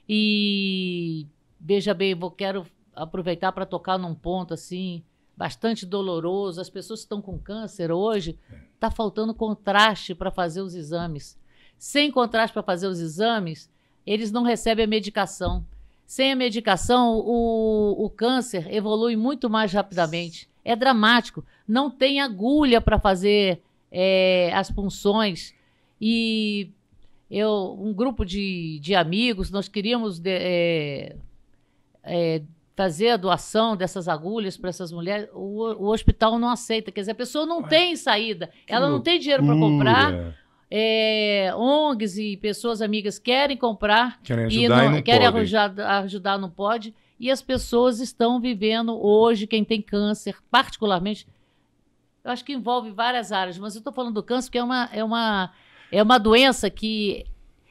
E, veja bem, quero aproveitar para tocar num ponto assim, bastante doloroso. As pessoas que estão com câncer hoje, está faltando contraste para fazer os exames. Sem contraste para fazer os exames, eles não recebem a medicação. Sem a medicação, o câncer evolui muito mais rapidamente. É dramático. Não tem agulha para fazer as punções. E um grupo de amigos, nós queríamos fazer a doação dessas agulhas para essas mulheres. O hospital não aceita. Quer dizer, a pessoa não tem saída. Ela não tem dinheiro para comprar. ONGs e pessoas amigas querem comprar, querem ajudar e não querem podem. ajudar, não pode, e as pessoas estão vivendo hoje, quem tem câncer, particularmente, eu acho que envolve várias áreas, mas eu estou falando do câncer porque é uma doença que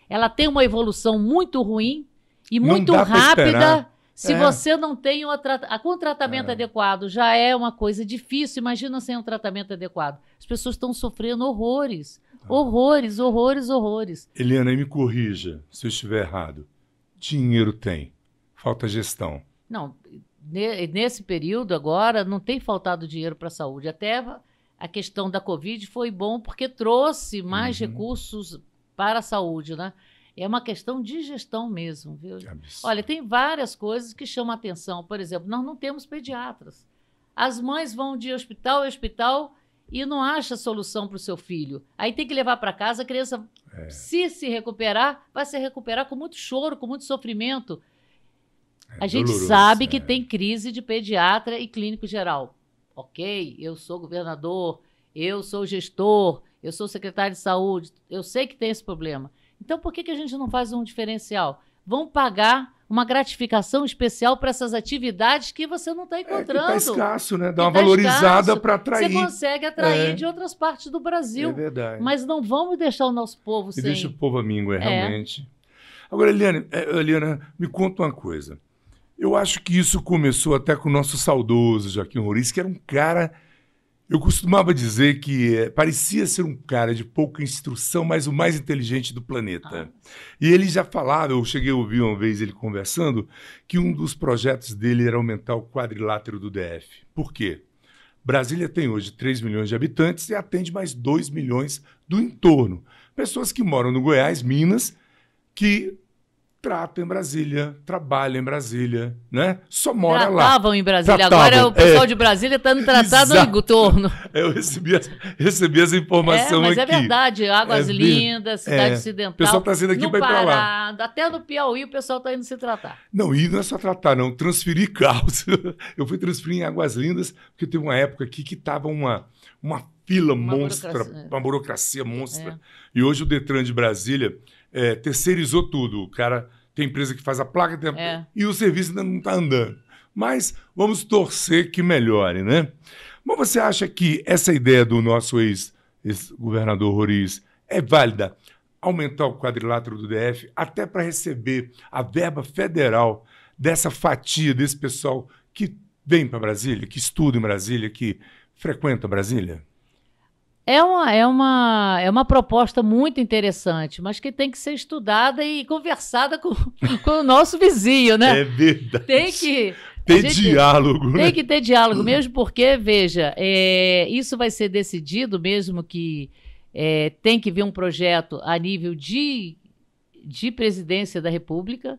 ela tem uma evolução muito ruim e muito rápida. Se você não tem com tratamento adequado, já é uma coisa difícil. Imagina sem um tratamento adequado. As pessoas estão sofrendo horrores. Horrores, horrores, horrores. Eliana, me corrija se eu estiver errado. Dinheiro tem, falta gestão. Não, nesse período agora não tem faltado dinheiro para a saúde. Até a questão da Covid foi bom porque trouxe mais recursos para a saúde, né? É uma questão de gestão mesmo, viu? Olha, tem várias coisas que chamam a atenção. Por exemplo, nós não temos pediatras. As mães vão de hospital em hospital e não acha solução para o seu filho. Aí tem que levar para casa, a criança, se recuperar, vai se recuperar com muito choro, com muito sofrimento. A gente sabe que tem crise de pediatra e clínico geral. Ok, eu sou governador, eu sou gestor, eu sou secretário de saúde, eu sei que tem esse problema. Então, por que a gente não faz um diferencial? Vão pagar uma gratificação especial para essas atividades que você não está encontrando. Que está escasso, né? Dá uma valorizada para atrair. Você consegue atrair de outras partes do Brasil. É verdade. Mas não vamos deixar o nosso povo sem... Deixa o povo amigo, realmente. Agora, Eliana, me conta uma coisa. Eu acho que isso começou até com o nosso saudoso Joaquim Roriz, que era um cara... Eu costumava dizer que parecia ser um cara de pouca instrução, mas o mais inteligente do planeta. E ele já falava, eu cheguei a ouvir uma vez ele conversando, que um dos projetos dele era aumentar o quadrilátero do DF. Por quê? Brasília tem hoje 3 milhões de habitantes e atende mais 2 milhões do entorno. Pessoas que moram no Goiás, Minas, que tratam em Brasília, trabalham em Brasília, né? Só mora lá. Tratavam em Brasília. Agora o pessoal de Brasília está no tratado no entorno. Eu recebi essa informação mas aqui. É verdade. Águas Lindas, Cidade Ocidental. O pessoal está saindo aqui para ir para lá. Até no Piauí o pessoal está indo se tratar. Não, e não é só tratar, não. Transferir carros. Eu fui transferir em Águas Lindas, porque teve uma época aqui que estava uma fila monstra, uma burocracia monstra. E hoje o Detran de Brasília terceirizou tudo. O cara tem empresa que faz a placa e o serviço ainda não está andando. Mas vamos torcer que melhore, né? Mas você acha que essa ideia do nosso ex-governador Roriz é válida? Aumentar o quadrilátero do DF até para receber a verba federal dessa fatia, desse pessoal que vem para Brasília, que estuda em Brasília, que frequenta Brasília? É uma proposta muito interessante, mas que tem que ser estudada e conversada com o nosso vizinho, né? É verdade. Tem que ter diálogo, né? Tem que ter diálogo mesmo, porque, veja, isso vai ser decidido mesmo que tem que vir um projeto a nível de presidência da República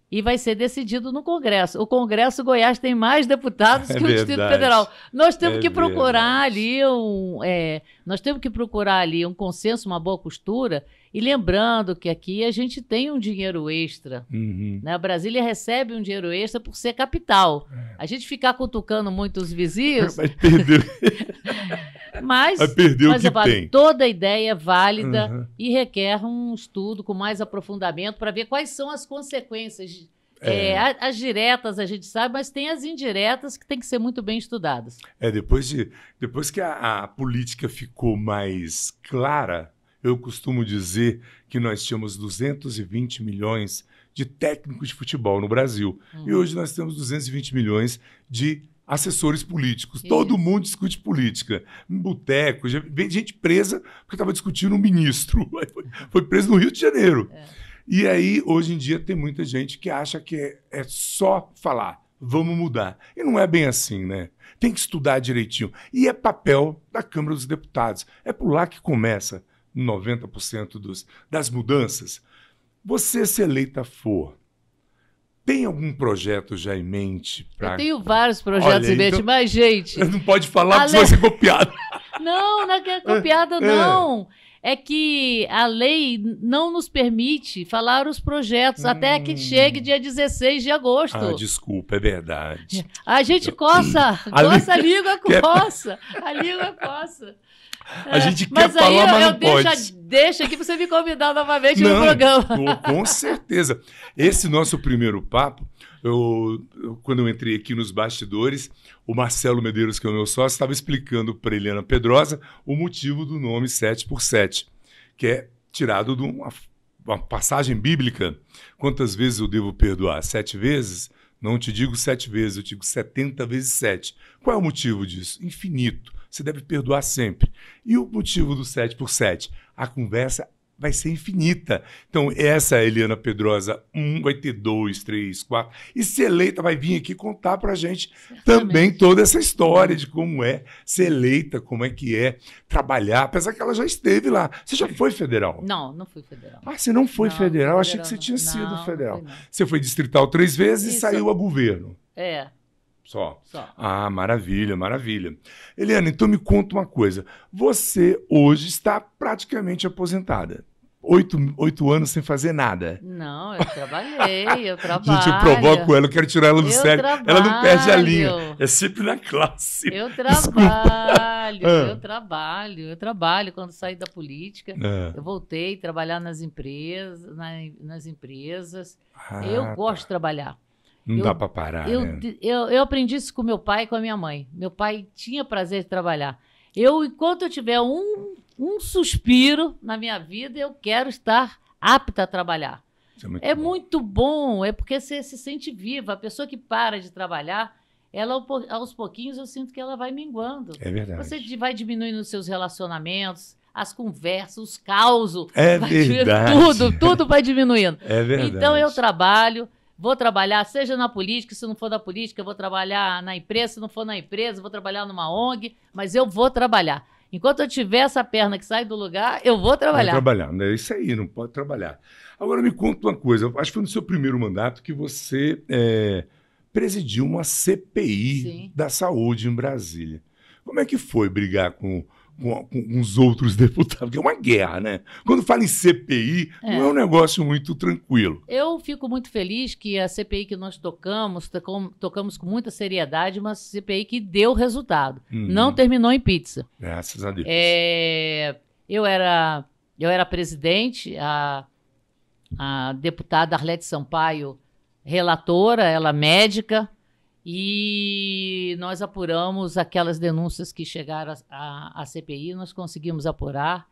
e vai ser decidido no Congresso. O Congresso Goiás tem mais deputados que o Distrito Federal. Nós temos que procurar ali um consenso, uma boa costura, e lembrando que aqui a gente tem um dinheiro extra. Né? A Brasília recebe um dinheiro extra por ser capital. A gente ficar cutucando muito os vizinhos... Vai perder. Mas, vai perder o que tem. Toda ideia é válida e requer um estudo com mais aprofundamento para ver quais são as consequências. As diretas a gente sabe, mas tem as indiretas que têm que ser muito bem estudadas. Depois que a política ficou mais clara, eu costumo dizer que nós tínhamos 220 milhões de técnicos de futebol no Brasil. E hoje nós temos 220 milhões de assessores políticos. Isso. Todo mundo discute política. Em boteco, já vem gente presa porque estava discutindo um ministro. Foi preso no Rio de Janeiro. E aí, hoje em dia, tem muita gente que acha que é só falar, vamos mudar. E não é bem assim, né? Tem que estudar direitinho. E é papel da Câmara dos Deputados. É por lá que começa 90% das mudanças. Você, se eleita for, tem algum projeto já em mente? Eu tenho vários projetos em mente, então, mas, gente... Não pode falar porque vai ser copiado. Não é que é copiado, não. É que a lei não nos permite falar os projetos até que chegue dia 16 de agosto. Desculpa, é verdade. A gente coça a língua coça. A língua coça. A gente quer falar, mas não pode. Deixa aqui para você me convidar novamente no programa. Com certeza. Esse nosso primeiro papo, quando eu entrei aqui nos bastidores, o Marcelo Medeiros, que é o meu sócio, estava explicando para Eliana Pedrosa o motivo do nome 7x7, que é tirado de uma passagem bíblica. Quantas vezes eu devo perdoar? 7 vezes? Não te digo 7 vezes, eu te digo 70 vezes 7. Qual é o motivo disso? Infinito. Você deve perdoar sempre. E o motivo do 7x7? A conversa vai ser infinita. Então, essa Eliana Pedrosa 1 vai ter 2, 3, 4. E se eleita, vai vir aqui contar pra gente também toda essa história de como é ser eleita, como é que é trabalhar, apesar que ela já esteve lá. Você já foi federal? Não fui federal. Você não foi federal? Eu achei que você tinha sido federal. Você foi distrital 3 vezes e saiu a governo. Só. Maravilha, maravilha. Eliana, então me conta uma coisa. Você hoje está praticamente aposentada. 8 anos sem fazer nada. Não, eu trabalhei, eu trabalho. Gente, eu provoco ela, eu quero tirar ela do sério. Ela não perde a linha. É sempre na classe. Eu trabalho. Quando saí da política, eu voltei a trabalhar nas empresas. Eu gosto de trabalhar. Não dá para parar, né? Eu aprendi isso com meu pai e com a minha mãe. Meu pai tinha prazer de trabalhar. Enquanto eu tiver um suspiro na minha vida, eu quero estar apta a trabalhar. É muito bom, é porque você se sente viva. A pessoa que para de trabalhar, ela aos pouquinhos eu sinto que ela vai minguando. É verdade. Você vai diminuindo os seus relacionamentos, as conversas, os causos. É verdade. Tudo vai diminuindo. É verdade. Então eu trabalho. Vou trabalhar, seja na política, se não for da política, eu vou trabalhar na empresa, se não for na empresa, vou trabalhar numa ONG, mas eu vou trabalhar. Enquanto eu tiver essa perna que sai do lugar, eu vou trabalhar. Vai trabalhar, é isso aí, não pode trabalhar. Agora me conta uma coisa, acho que foi no seu primeiro mandato que você presidiu uma CPI da saúde em Brasília. Como é que foi brigar com os outros deputados? Porque é uma guerra, né? Quando fala em CPI, não é um negócio muito tranquilo. Eu fico muito feliz que a CPI que nós tocamos com muita seriedade, uma CPI que deu resultado. Não terminou em pizza. Graças a Deus. Eu era presidente, a deputada Arlete Sampaio, relatora, ela médica, e nós apuramos aquelas denúncias que chegaram à CPI, nós conseguimos apurar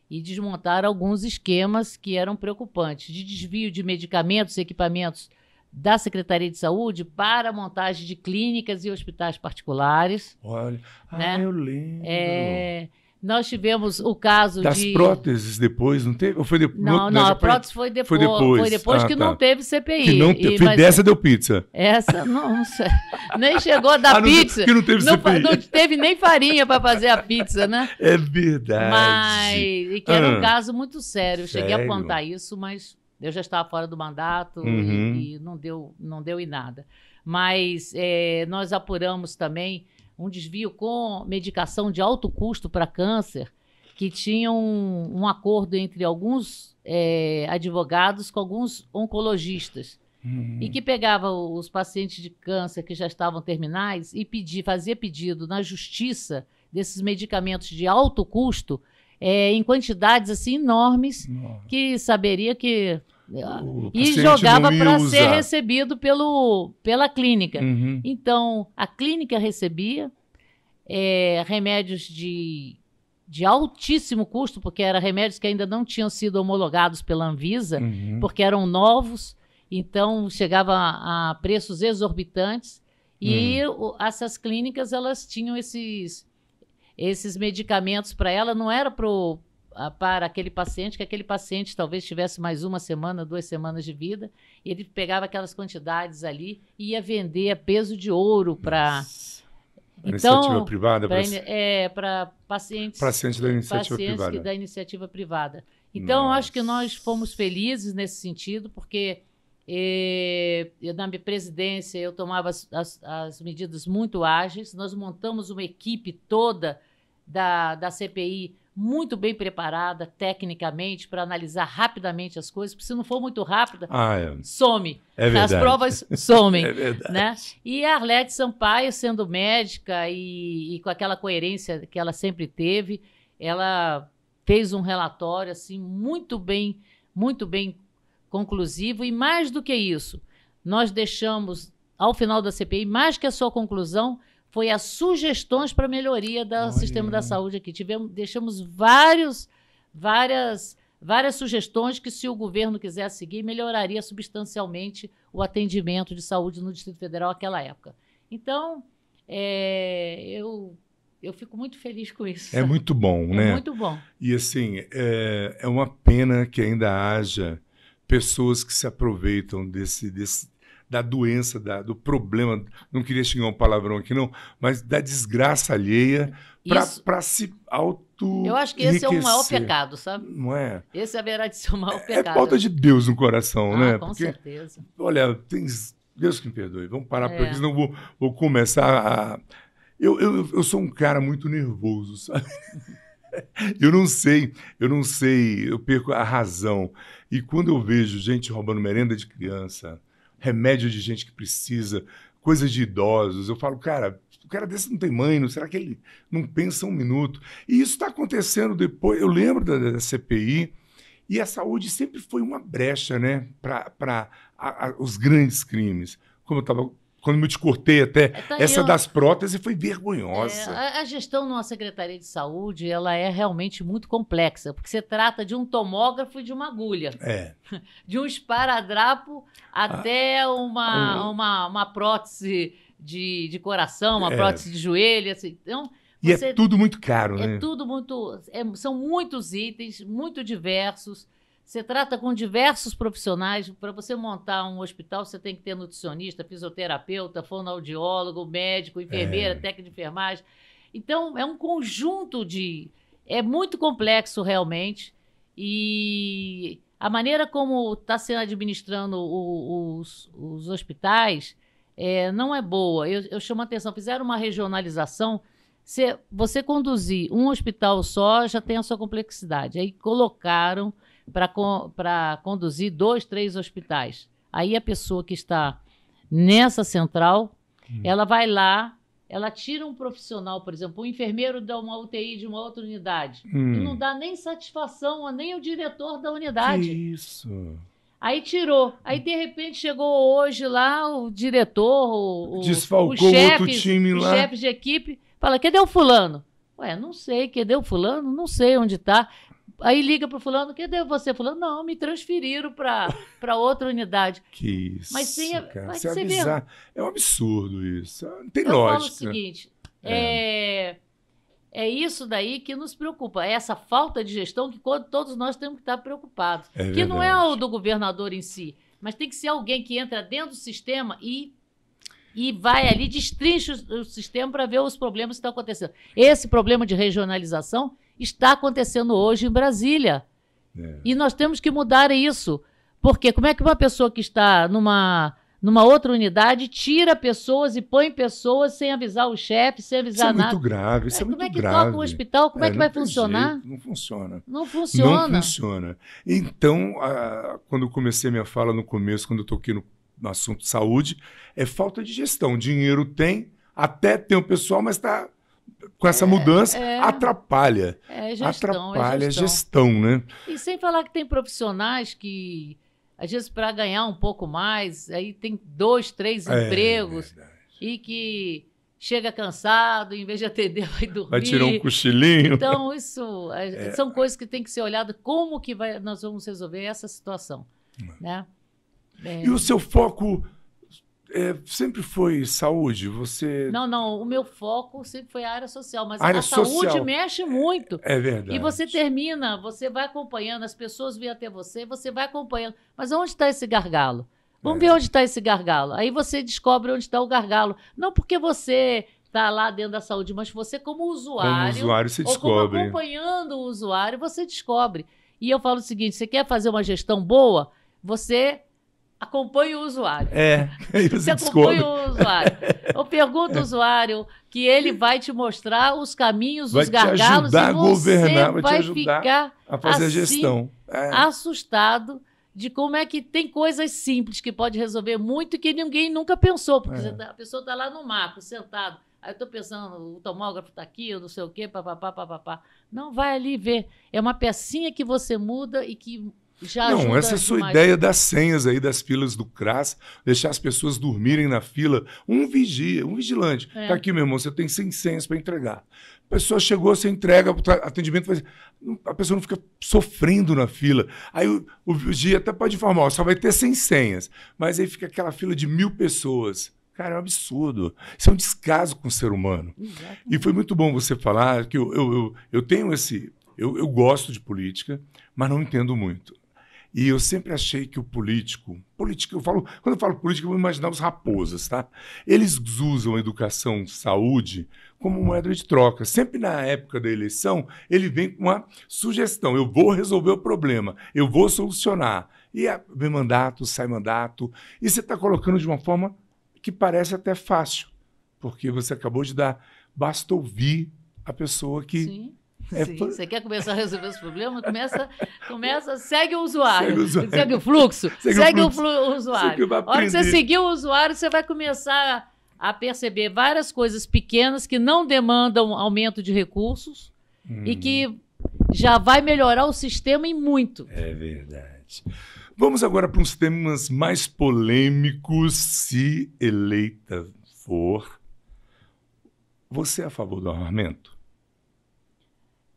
e desmontar alguns esquemas que eram preocupantes, de desvio de medicamentos e equipamentos da Secretaria de Saúde para a montagem de clínicas e hospitais particulares. Olha, né? Eu lembro. Nós tivemos o caso das próteses depois, não teve? Ou foi depois? Não, a prótese foi depois. Foi depois que não teve CPI. Que não dessa deu pizza. Essa, não sei. Nem chegou a dar pizza. Que não teve CPI. Não teve nem farinha para fazer a pizza, né? É verdade. E que era um caso muito sério. Eu cheguei a apontar isso, mas eu já estava fora do mandato e não deu em nada. Mas nós apuramos também um desvio com medicação de alto custo para câncer, que tinha um acordo entre alguns advogados com alguns oncologistas, e que pegava os pacientes de câncer que já estavam terminais e fazia pedido na justiça desses medicamentos de alto custo em quantidades assim enormes, que saberia que... E jogava para ser recebido pela clínica. Uhum. Então, a clínica recebia remédios de altíssimo custo, porque eram remédios que ainda não tinham sido homologados pela Anvisa, porque eram novos, então chegava a preços exorbitantes. E essas clínicas, elas tinham esses medicamentos para ela, não era para aquele paciente, que aquele paciente talvez tivesse mais 1 semana, 2 semanas de vida, e ele pegava aquelas quantidades ali e ia vender a peso de ouro para... Iniciativa privada? Para pacientes da iniciativa privada. Da iniciativa privada. Então, acho que nós fomos felizes nesse sentido, porque na minha presidência eu tomava as medidas muito ágeis, nós montamos uma equipe toda da CPI muito bem preparada tecnicamente para analisar rapidamente as coisas, porque se não for muito rápida, some. É verdade. As provas somem. É verdade. Né? E a Arlete Sampaio, sendo médica e com aquela coerência que ela sempre teve, ela fez um relatório assim, muito bem conclusivo, e mais do que isso, nós deixamos, ao final da CPI, mais que a sua conclusão, foi as sugestões para melhoria do sistema da saúde aqui. Deixamos várias sugestões que, se o governo quiser seguir, melhoraria substancialmente o atendimento de saúde no Distrito Federal naquela época. Então, eu fico muito feliz com isso. É muito bom, né? É muito bom. E, assim, é uma pena que ainda haja pessoas que se aproveitam da doença, do problema, não queria xingar um palavrão aqui não, mas da desgraça alheia para se eu acho que esse é o maior pecado, sabe? Não é? Esse haverá de ser o maior pecado. É falta de Deus no coração, né? Com certeza. Olha, Deus que me perdoe, vamos parar por aqui, senão vou começar a... Eu sou um cara muito nervoso, sabe? Eu não sei, eu perco a razão. E quando eu vejo gente roubando merenda de criança, remédio de gente que precisa, coisas de idosos, eu falo, cara, o cara desse não tem mãe, será que ele não pensa um minuto? E isso está acontecendo depois, eu lembro da CPI, e a saúde sempre foi uma brecha, né, para os grandes crimes. Quando eu te cortei até, essa das próteses foi vergonhosa. A gestão numa Secretaria de Saúde, ela é realmente muito complexa, porque você trata de um tomógrafo e de uma agulha. De um esparadrapo até uma prótese de coração, uma prótese de joelho. Assim. Então, é tudo muito caro, né? É tudo muito... são muitos itens, muito diversos. Você trata com diversos profissionais. Para você montar um hospital, você tem que ter nutricionista, fisioterapeuta, fonoaudiólogo, médico, enfermeira, técnico de enfermagem. Então, é um conjunto de... É muito complexo, realmente. E a maneira como está sendo administrando os hospitais não é boa. Eu chamo a atenção. Fizeram uma regionalização. Você conduzir um hospital só já tem a sua complexidade. Aí colocaram para conduzir 2, 3 hospitais. Aí a pessoa que está nessa central, ela vai lá, ela tira um profissional, por exemplo, um enfermeiro de uma UTI de uma outra unidade, e não dá nem satisfação nem ao diretor da unidade. Que isso? Aí tirou. Aí, de repente, chegou hoje lá o diretor, desfalcou os chefes, outro time lá. Os chefes de equipe, fala, cadê o fulano? Ué, não sei, cadê o fulano? Não sei onde está. Aí liga para o fulano, cadê você? Fulano, não, me transferiram para outra unidade. Que isso, mas cara. Mas se avisar, é um absurdo isso. Não tem lógica. Eu falo o seguinte, é isso daí que nos preocupa, é essa falta de gestão que todos nós temos que estar preocupados. Que não é o do governador em si, mas tem que ser alguém que entra dentro do sistema e vai ali, destrincha o sistema para ver os problemas que estão acontecendo. Esse problema de regionalização está acontecendo hoje em Brasília. E nós temos que mudar isso. Porque como é que uma pessoa que está numa outra unidade tira pessoas e põe pessoas sem avisar o chefe, sem avisar nada? Isso é muito grave, isso é muito grave. Como é que toca o hospital? Como é que vai funcionar? Jeito, não funciona. Não funciona. Não funciona. Então, quando eu comecei a minha fala no começo, quando eu toquei no assunto saúde, é falta de gestão. Dinheiro tem, até tem o pessoal, mas está com essa mudança, atrapalha. Gestão, atrapalha a gestão, né? E sem falar que tem profissionais que, às vezes, para ganhar um pouco mais, aí tem 2, 3 empregos e que chega cansado, em vez de atender, vai dormir. Vai tirar um cochilinho. Então, isso são coisas que tem que ser olhadas. Como que nós vamos resolver essa situação? Né? E o seu foco sempre foi saúde? Você... Não. O meu foco sempre foi a área social. Mas a saúde mexe muito. É verdade. E você termina, você vai acompanhando, as pessoas vêm até você, você vai acompanhando. Mas onde está esse gargalo? Vamos ver onde está esse gargalo. Aí você descobre onde está o gargalo. Não porque você está lá dentro da saúde, mas você como usuário... Como usuário você descobre. Ou como acompanhando o usuário, você descobre. E eu falo o seguinte, você quer fazer uma gestão boa? Você acompanha o usuário. Você acompanha o usuário. Eu pergunto ao usuário que ele vai te mostrar os caminhos, os gargalos, e você vai ficar a fazer a gestão. Assustado de como é que tem coisas simples que pode resolver muito e que ninguém nunca pensou, porque a pessoa está lá no maco, sentado. Aí eu estou pensando, o tomógrafo está aqui, eu não sei o quê, papapá. Não, vai ali ver. É uma pecinha que você muda e que já ajuda. Não, essa é a sua ideia das senhas aí, das filas do CRAS, deixar as pessoas dormirem na fila. Um vigilante. Tá aqui, meu irmão, você tem 100 senhas para entregar. A pessoa chegou, você entrega, o atendimento a pessoa não fica sofrendo na fila. Aí o vigia até pode informar, só vai ter 100 senhas, mas aí fica aquela fila de 1000 pessoas. Cara, é um absurdo. Isso é um descaso com o ser humano. Exatamente. E foi muito bom você falar que eu tenho esse... Eu gosto de política, mas não entendo muito. E eu sempre achei que o político, quando eu falo política, eu vou imaginar os raposas, tá? Eles usam a educação, saúde, como moeda de troca. Sempre na época da eleição, ele vem com uma sugestão. Eu vou resolver o problema, eu vou solucionar. E vem mandato, sai mandato. E você está colocando de uma forma que parece até fácil, porque você acabou de dar, basta ouvir a pessoa que... Sim. Sim. Você quer começar a resolver os problemas? Segue o usuário, segue o fluxo, segue o usuário. A hora que você seguir o usuário, você vai começar a perceber várias coisas pequenas que não demandam aumento de recursos e que já vai melhorar o sistema em muito. É verdade. Vamos agora para uns temas mais polêmicos, se eleita for. Você é a favor do armamento?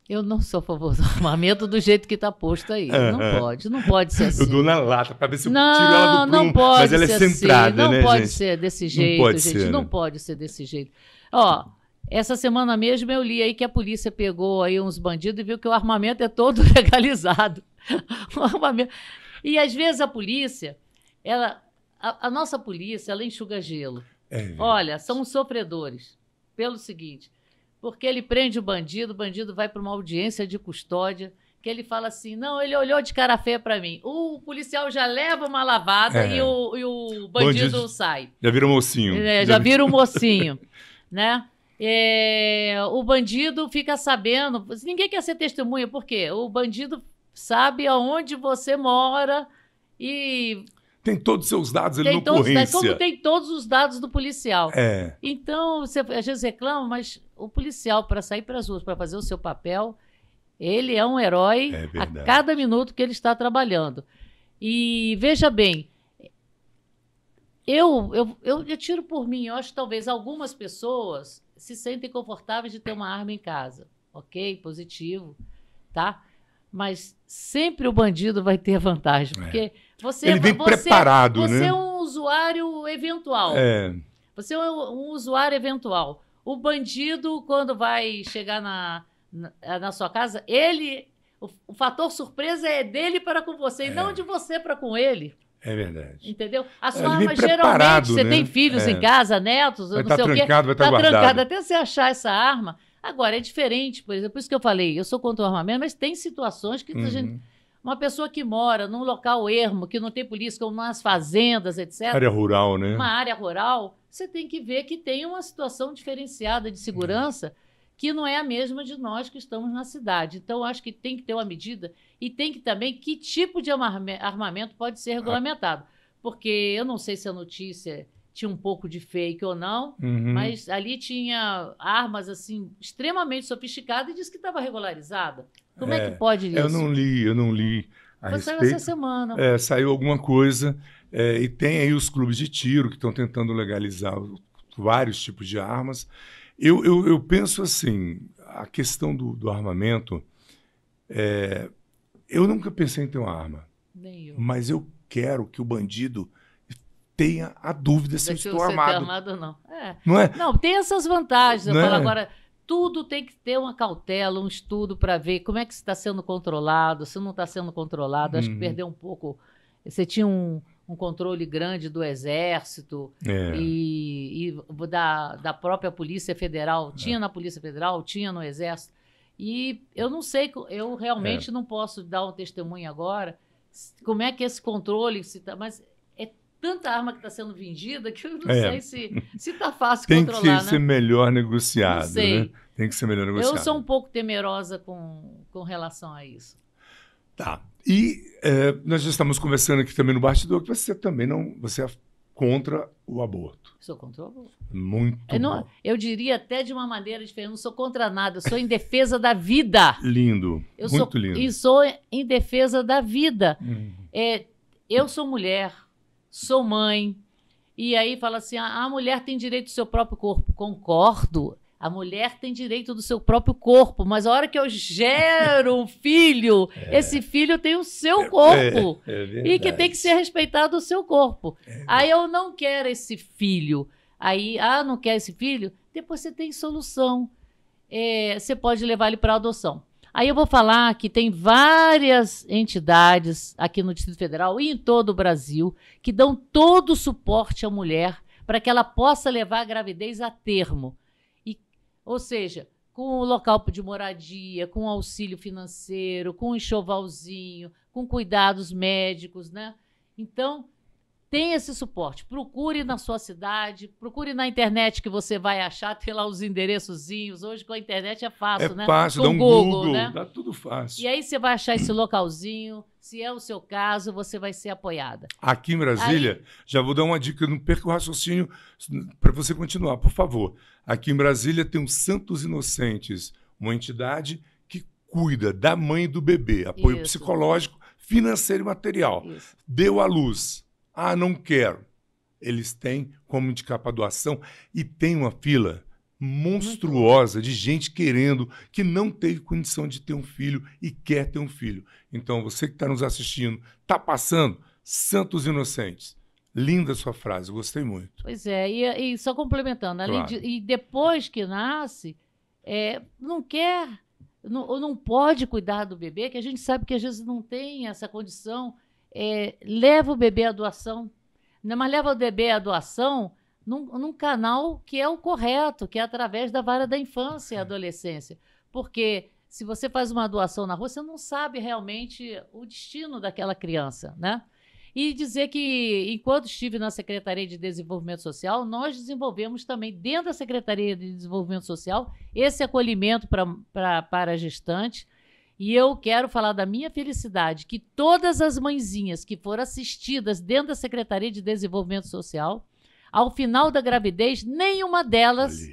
Eu não sou a favor do armamento do jeito que está posto aí. Não pode ser assim. Eu dou na lata para ver se eu tiro ela do prumo, mas ela é centrada, assim. né, Não pode gente? ser desse jeito, Não pode ser desse jeito. Ó, essa semana mesmo eu li aí que a polícia pegou aí uns bandidos e viu que o armamento é todo legalizado. O armamento... E às vezes a polícia, a nossa polícia, ela enxuga gelo. Olha, são os sofredores. Pelo seguinte... Porque ele prende o bandido vai para uma audiência de custódia, que ele fala assim, não, ele olhou de cara feia para mim. O policial já leva uma lavada e o bandido sai. Já vira um mocinho. Já vira um mocinho, né? O bandido fica sabendo... Ninguém quer ser testemunha, por quê? O bandido sabe aonde você mora e... Tem todos os seus dados ali na ocorrência. Como tem todos os dados do policial. Então, você às vezes reclama, mas o policial, para sair para as ruas, para fazer o seu papel, ele é um herói a cada minuto que ele está trabalhando. E veja bem, eu tiro por mim, eu acho que talvez algumas pessoas se sentem confortáveis de ter uma arma em casa. Ok? Positivo, tá? Mas sempre o bandido vai ter vantagem, porque... Ele vem preparado, você né? é um usuário eventual. Você é um usuário eventual. O bandido, quando vai chegar na sua casa, o fator surpresa é dele para com você, e não de você para com ele. É verdade. Entendeu? A sua arma, geralmente, você tem filhos em casa, netos, não sei o quê. Vai estar guardado. Até você achar essa arma. Agora, é diferente, por exemplo, por isso que eu falei, eu sou contra o armamento, mas tem situações que a gente... Uma pessoa que mora num local ermo, que não tem polícia, como nas fazendas, etc. Área rural, né? Uma área rural, você tem que ver que tem uma situação diferenciada de segurança que não é a mesma de nós que estamos na cidade. Então, acho que tem que ter uma medida e tem que também que tipo de armamento pode ser regulamentado. Porque eu não sei se a notícia tinha um pouco de fake ou não, mas ali tinha armas assim extremamente sofisticadas e disse que estava regularizada. Como é que pode isso? Eu não li a respeito. Saiu essa semana. Saiu alguma coisa, e tem aí os clubes de tiro que estão tentando legalizar vários tipos de armas. Eu penso assim, a questão do armamento, eu nunca pensei em ter uma arma, mas eu quero que o bandido tenha a dúvida se eu estou armado. Armado ou não. Não é? Não, tem essas vantagens. Eu Não falo é? agora, tudo tem que ter uma cautela, um estudo para ver como é que está sendo controlado, se não está sendo controlado. Acho que perdeu um pouco. Você tinha um controle grande do Exército e da própria Polícia Federal. Tinha na Polícia Federal, tinha no Exército. E eu não sei, eu realmente não posso dar um testemunho agora como é que esse controle... mas tanta arma que está sendo vendida que eu não sei se está fácil controlar, Tem que ser melhor negociado, não sei. Né? Tem que ser melhor negociado. Eu sou um pouco temerosa com relação a isso. Tá. E nós já estamos conversando aqui também no bastidor que você também você é contra o aborto. Sou contra o aborto. Muito bom. Eu diria até de uma maneira diferente, não sou contra nada, eu sou em defesa da vida. Lindo, muito lindo. E sou em defesa da vida. Eu sou mulher, sou mãe, e aí fala assim, a mulher tem direito do seu próprio corpo. Concordo, a mulher tem direito do seu próprio corpo, mas a hora que eu gero um filho, esse filho tem o seu corpo, e que tem que ser respeitado o seu corpo. Aí eu não quero esse filho, aí, não quer esse filho? Depois você tem solução, você pode levar ele para adoção. Aí eu vou falar que tem várias entidades aqui no Distrito Federal e em todo o Brasil que dão todo o suporte à mulher para que ela possa levar a gravidez a termo. Ou seja, com o local de moradia, com auxílio financeiro, com enxovalzinho, com cuidados médicos, né? Então, tem esse suporte. Procure na sua cidade, procure na internet que você vai achar, tem lá os endereçozinhos. Hoje com a internet é fácil, né? É fácil, com dá um Google, né? Dá tudo fácil. E aí você vai achar esse localzinho, se é o seu caso, você vai ser apoiada. Aqui em Brasília, já vou dar uma dica, não perca o raciocínio para você continuar, por favor. Aqui em Brasília tem o Santos Inocentes, uma entidade que cuida da mãe e do bebê, apoio psicológico, financeiro e material. Deu à luz. Não quero. Eles têm como indicar para doação e tem uma fila monstruosa de gente querendo, que não teve condição de ter um filho e quer ter um filho. Então, você que está nos assistindo, está passando, Santos Inocentes. Linda sua frase, gostei muito. Pois é, e só complementando, Claro. E depois que nasce, não quer, não pode cuidar do bebê, que a gente sabe que às vezes não tem essa condição. Leva o bebê à doação, mas leva o bebê à doação num canal que é o correto, que é através da vara da infância e adolescência. Porque se você faz uma doação na rua, você não sabe realmente o destino daquela criança, né? E dizer que, enquanto estive na Secretaria de Desenvolvimento Social, nós desenvolvemos também, dentro da Secretaria de Desenvolvimento Social, esse acolhimento para gestantes. E eu quero falar da minha felicidade, que todas as mãezinhas que foram assistidas dentro da Secretaria de Desenvolvimento Social, ao final da gravidez, nenhuma delas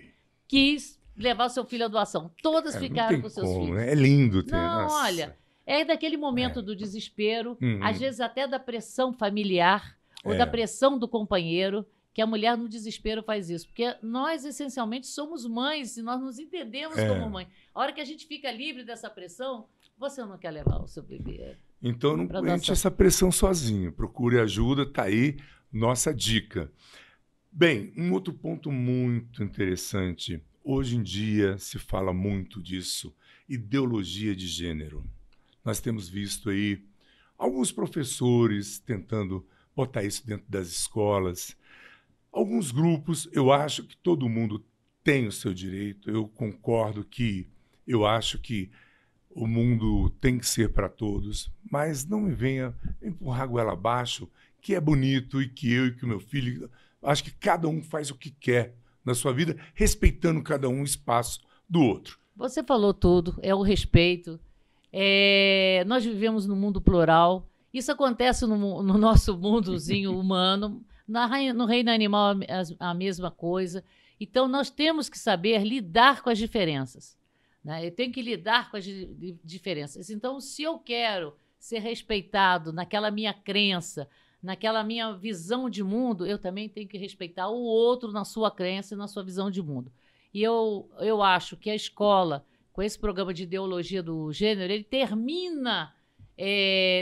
quis levar seu filho à doação. Todas ficaram com seus filhos. É lindo ter. Não, Nossa. olha, é daquele momento do desespero, às vezes até da pressão familiar ou da pressão do companheiro, que a mulher no desespero faz isso. Porque nós, essencialmente, somos mães e nós nos entendemos como mãe. A hora que a gente fica livre dessa pressão, você não quer levar o seu bebê. Então não aguente essa pressão sozinho. Procure ajuda, tá aí nossa dica. Bem, um outro ponto muito interessante. Hoje em dia se fala muito disso, ideologia de gênero. Nós temos visto aí alguns professores tentando botar isso dentro das escolas. Alguns grupos, eu acho que todo mundo tem o seu direito. Eu concordo eu acho que o mundo tem que ser para todos, mas não me venha empurrar a goela abaixo, que é bonito e que eu e que o meu filho... Acho que cada um faz o que quer na sua vida, respeitando cada um o espaço do outro. Você falou tudo, é o respeito. Nós vivemos num mundo plural. Isso acontece no nosso mundozinho humano, No reino animal, a mesma coisa. Então, nós temos que saber lidar com as diferenças. Né? Eu tenho que lidar com as diferenças. Então, se eu quero ser respeitado naquela minha crença, naquela minha visão de mundo, eu também tenho que respeitar o outro na sua crença e na sua visão de mundo. E eu acho que a escola, com esse programa de ideologia do gênero, ele termina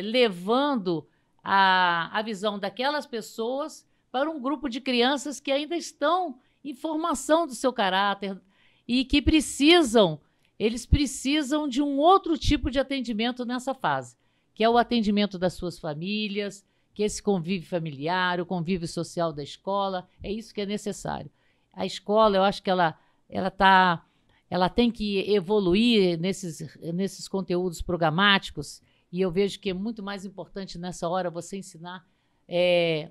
levando a visão daquelas pessoas para um grupo de crianças que ainda estão em formação do seu caráter e que eles precisam de um outro tipo de atendimento nessa fase, que é o atendimento das suas famílias, que esse convívio familiar, o convívio social da escola, é isso que é necessário. A escola, eu acho que ela tem que evoluir nesses conteúdos programáticos, e eu vejo que é muito mais importante nessa hora você ensinar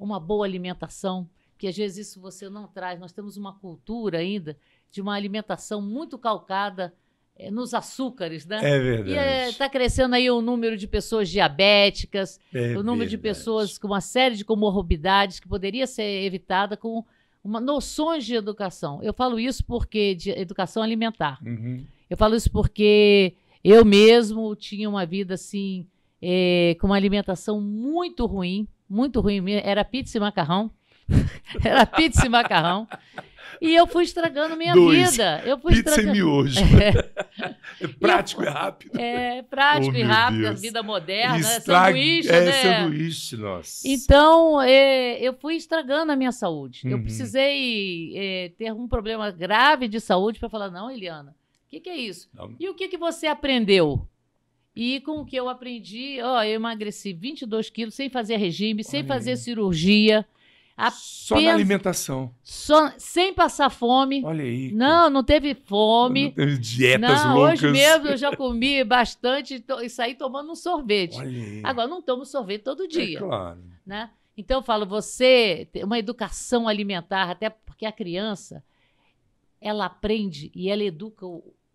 uma boa alimentação, que às vezes isso você não traz. Nós temos uma cultura ainda de uma alimentação muito calcada nos açúcares, né? É verdade. E está crescendo aí o número de pessoas diabéticas, o número de pessoas com uma série de comorbidades que poderia ser evitada com noções de educação. Eu falo isso porque de educação alimentar. Uhum. Eu falo isso porque eu mesmo tinha uma vida assim, com uma alimentação muito ruim mesmo. Era pizza e macarrão. Era pizza e macarrão. E eu fui estragando minha vida. Pizza e miojo. É prático e rápido. É prático e rápido, Deus. A vida moderna, sanduíche, né? Sanduíche, nossa. Então, eu fui estragando a minha saúde. Eu precisei ter um problema grave de saúde para falar, não, Eliana, o que é isso? Não. E o que você aprendeu? E com o que eu aprendi, eu emagreci 22 quilos sem fazer regime, sem fazer cirurgia. Só na alimentação. Sem passar fome. Olha aí. Não teve fome. Não teve dietas loucas. Hoje mesmo eu já comi bastante e saí tomando um sorvete. Olha aí. Agora, não tomo sorvete todo dia. Claro. Né? Então, eu falo, você tem uma educação alimentar, até porque a criança, ela aprende e ela educa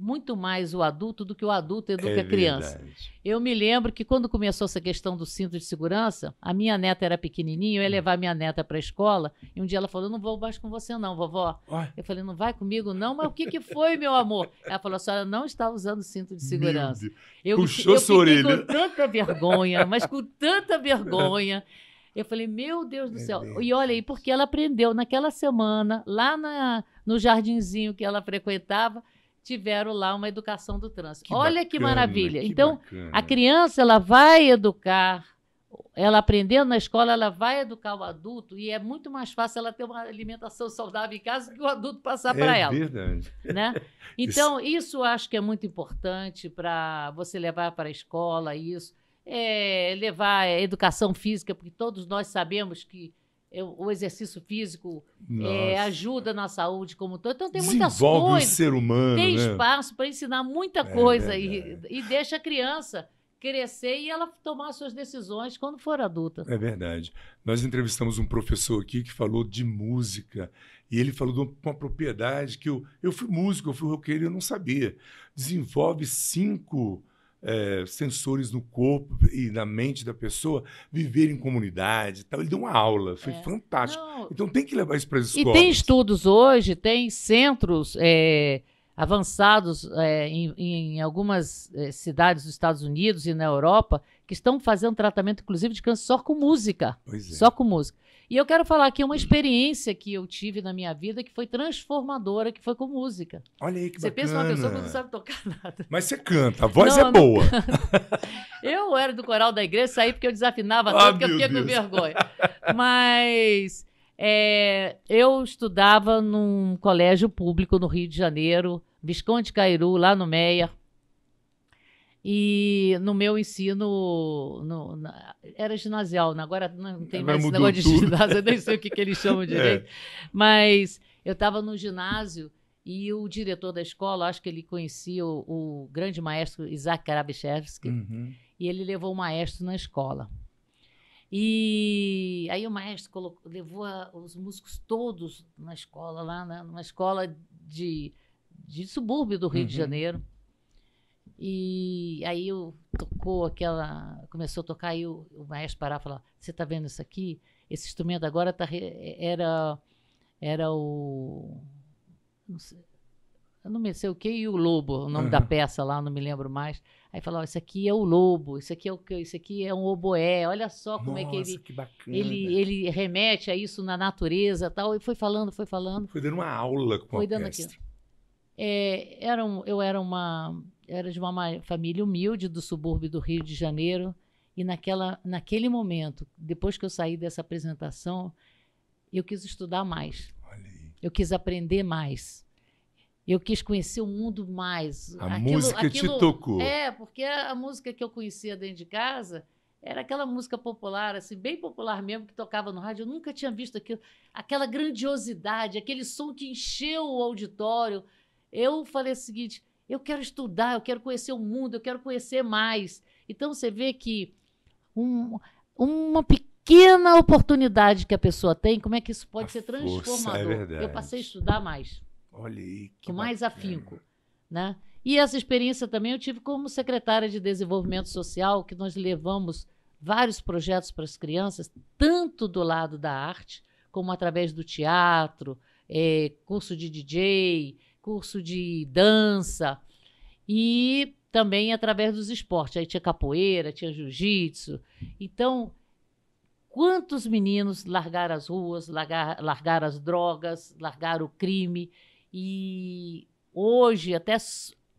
muito mais o adulto do que o adulto educa a criança. Verdade. Eu me lembro que quando começou essa questão do cinto de segurança, a minha neta era pequenininha, eu ia levar minha neta para a escola, e um dia ela falou, eu não vou mais com você não, vovó. Eu falei, não vai comigo não? Mas o que foi, meu amor? Ela falou, a senhora não está usando cinto de segurança. Puxou sua orelha. Com tanta vergonha, mas com tanta vergonha. Eu falei, meu Deus do céu. E olha aí, porque ela aprendeu naquela semana, lá no jardinzinho que ela frequentava, tiveram lá uma educação do trânsito. Olha que maravilha. Então, a criança, ela vai educar, ela aprendendo na escola, ela vai educar o adulto, e é muito mais fácil ela ter uma alimentação saudável em casa do que o adulto passar para ela. É verdade. Né? Então, isso eu acho que é muito importante para você levar para a escola isso. Levar a educação física, porque todos nós sabemos que o exercício físico ajuda na saúde como todo. Então tem muitas desenvolve coisas. O ser humano. Tem espaço para ensinar muita coisa e deixa a criança crescer e ela tomar suas decisões quando for adulta. É verdade. Nós entrevistamos um professor aqui que falou de música e ele falou de uma propriedade que eu fui músico, eu fui roqueiro e eu não sabia. Desenvolve 5 sensores no corpo e na mente da pessoa, viver em comunidade. Tal. Ele deu uma aula, foi fantástico. Então tem que levar isso para as escolas. E tem estudos hoje, tem centros avançados em algumas cidades dos Estados Unidos e na Europa que estão fazendo tratamento, inclusive, de câncer só com música. Só com música. E eu quero falar aqui uma experiência que eu tive na minha vida que foi transformadora, que foi com música. Olha aí que você bacana. Você pensa numa pessoa que não sabe tocar nada. Mas você canta, a voz é boa. Eu era do coral da igreja, saí porque eu desafinava tanto que eu fiquei com vergonha. Mas eu estudava num colégio público no Rio de Janeiro, Visconde Cairu, lá no Meia. E no meu ensino era ginasial, agora não tem mais esse negócio de ginásio, eu nem sei o que eles chamam direito. Mas eu estava no ginásio e o diretor da escola, acho que ele conhecia o grande maestro Isaac Karabichevski, e ele levou o maestro na escola. E aí o maestro levou os músicos todos na escola, lá numa escola de subúrbio do Rio de Janeiro. E aí começou a tocar, e o maestro parava e falava, você está vendo isso aqui? esse instrumento agora era o... Não sei, eu não me sei o que, e o lobo, o nome da peça lá, não me lembro mais. Aí falava, isso aqui é o lobo, isso aqui é o que? Isso aqui é um oboé, olha só como é que ele remete a isso na natureza e tal. E foi falando. Foi dando uma aula com a orquestra. Eu era de uma família humilde do subúrbio do Rio de Janeiro, e naquele momento, depois que eu saí dessa apresentação, eu quis estudar mais. Olha aí. Eu quis aprender mais. Eu quis conhecer o mundo mais. A música te tocou. Porque a música que eu conhecia dentro de casa era aquela música popular, assim, bem popular mesmo, que tocava no rádio. Eu nunca tinha visto aquilo, aquela grandiosidade, aquele som que encheu o auditório. Eu falei o seguinte, eu quero estudar, eu quero conhecer o mundo, eu quero conhecer mais. Então, você vê que uma pequena oportunidade que a pessoa tem, como é que isso pode ser transformador? É verdade. Eu passei a estudar mais. Olha aí, com mais afinco, né? E essa experiência também eu tive como secretária de Desenvolvimento Social, que nós levamos vários projetos para as crianças, tanto do lado da arte, como através do teatro, curso de DJ, curso de dança, e também através dos esportes. Aí tinha capoeira, tinha jiu-jitsu. Então, quantos meninos largaram as ruas, largaram as drogas, largaram o crime, e hoje até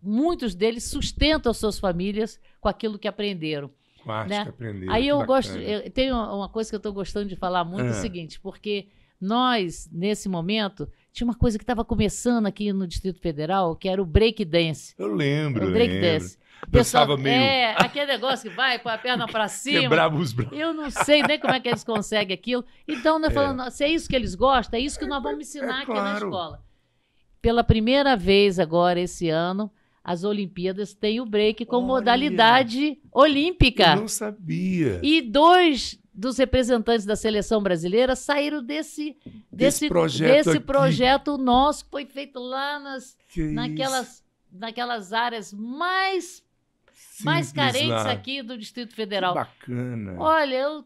muitos deles sustentam suas famílias com aquilo que aprenderam. Com a arte, né? Que aprenderam. Aí eu gosto, tem uma coisa que eu estou gostando de falar muito, é o seguinte, porque nós, nesse momento, tinha uma coisa que estava começando aqui no Distrito Federal, que era o break dance. Eu lembro, o break dance. Dançava meio... aquele negócio que vai com a perna para cima. Quebrava os braços. Eu não sei nem como é que eles conseguem aquilo. Então, nós falando, se é isso que eles gostam, é isso que nós vamos ensinar aqui na escola. Pela primeira vez agora, esse ano, as Olimpíadas têm o break como modalidade olímpica. Eu não sabia. E 2 dos representantes da seleção brasileira saíram desse projeto nosso, que foi feito lá naquelas áreas mais carentes aqui do Distrito Federal. Que bacana. Olha,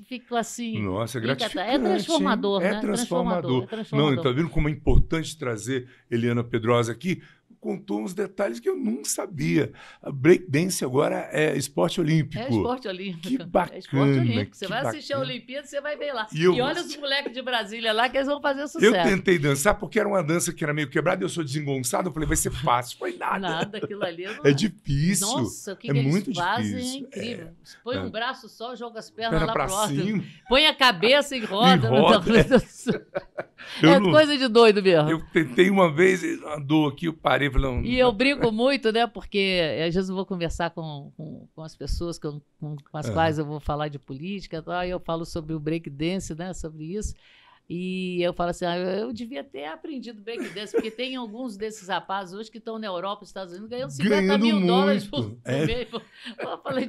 fico assim... Nossa, é gratificante. É transformador, né? É transformador. Não, tá vendo como é importante trazer Eliana Pedrosa aqui? Contou uns detalhes que eu não sabia. A breakdance agora é esporte olímpico. É esporte olímpico. Que bacana. É esporte olímpico. Você vai assistir a Olimpíada, você vai ver lá. E olha os moleques de Brasília lá, que eles vão fazer sucesso. Eu tentei dançar porque era uma dança que era meio quebrada, eu sou desengonçado, eu falei, vai ser fácil. Foi nada. Nada, aquilo ali. É difícil. Nossa, o que muito eles fazem difícil. É incrível. Põe um braço só, joga as pernas lá pro alto. Cima. Põe a cabeça e roda. Coisa de doido mesmo. Eu tentei uma vez, andou aqui, eu parei e falei... Não, e eu brinco muito, né? Porque às vezes eu vou conversar com as pessoas com as quais eu vou falar de política, tá? E eu falo sobre o breakdance, né? Sobre isso. E eu falo assim, eu devia ter aprendido breakdance, porque tem alguns desses rapazes hoje que estão na Europa, nos Estados Unidos, ganhando $50 mil por mês. Eu falei,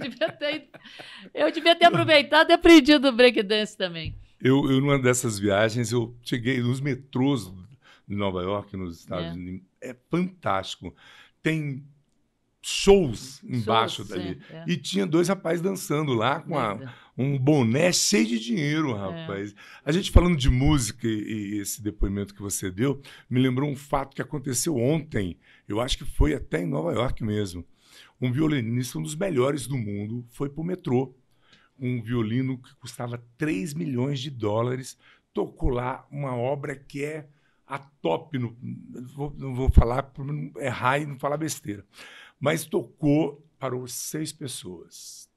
eu devia ter aproveitado e aprendido breakdance também. Eu, numa dessas viagens, eu cheguei nos metrôs de Nova York, nos Estados Unidos. É fantástico. Tem shows embaixo dali. E tinha 2 rapazes dançando lá com um boné cheio de dinheiro, rapaz. A gente falando de música e esse depoimento que você deu, me lembrou um fato que aconteceu ontem. Eu acho que foi até em Nova York mesmo. Um violinista, um dos melhores do mundo, foi para o metrô. Um violino que custava $3 milhões, tocou lá uma obra que é a top, não vou falar para não errar e não falar besteira, mas tocou, parou 6 pessoas.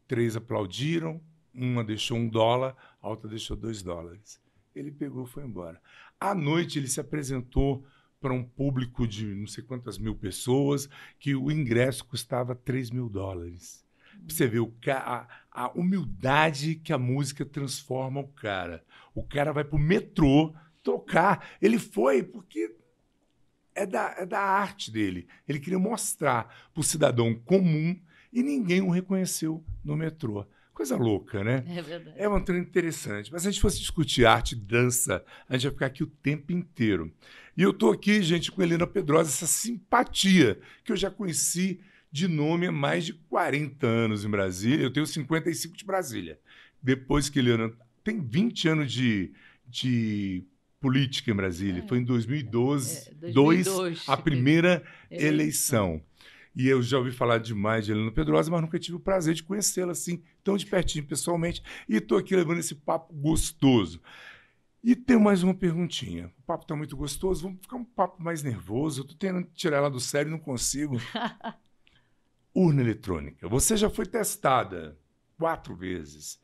3 aplaudiram, uma deixou $1, a outra deixou $2. Ele pegou e foi embora. À noite ele se apresentou para um público de não sei quantas mil pessoas, que o ingresso custava $3 mil. Pra você ver a humildade que a música transforma o cara. O cara vai pro metrô tocar. Ele foi porque é da arte dele. Ele queria mostrar pro cidadão comum e ninguém o reconheceu no metrô. Coisa louca, né? É verdade. É uma trend interessante. Mas se a gente fosse discutir arte e dança, a gente vai ficar aqui o tempo inteiro. E eu estou aqui, gente, com Eliana Pedrosa, essa simpatia que eu já conheci de nome há mais de 40 anos em Brasília. Eu tenho 55 de Brasília. Depois que Eliana tem 20 anos de política em Brasília. Foi em 2012, 2002 a primeira eleição. E eu já ouvi falar demais de Helena Pedrosa, mas nunca tive o prazer de conhecê-la assim, tão de pertinho, pessoalmente. E estou aqui levando esse papo gostoso. E tem mais uma perguntinha. O papo está muito gostoso, vamos ficar um papo mais nervoso. Eu estou tentando tirar ela do sério e não consigo. Urna eletrônica. Você já foi testada 4 vezes.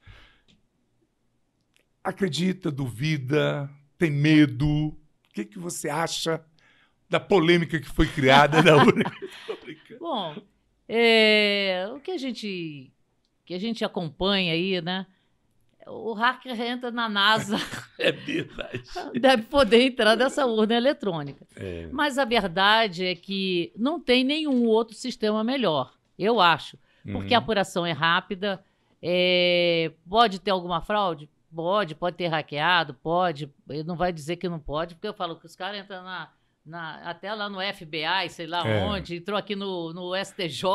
Acredita, duvida, tem medo? O que você acha da polêmica que foi criada na urna eletrônica? Bom, o que a gente acompanha aí, né? O hacker entra na NASA. É verdade. Deve poder entrar nessa urna eletrônica. Mas a verdade é que não tem nenhum outro sistema melhor, eu acho. Porque a apuração é rápida. Pode ter alguma fraude? Pode ter hackeado, pode. Ele não vai dizer que não pode, porque eu falo que os caras entram até lá no FBI, sei lá onde, entrou aqui no STJ.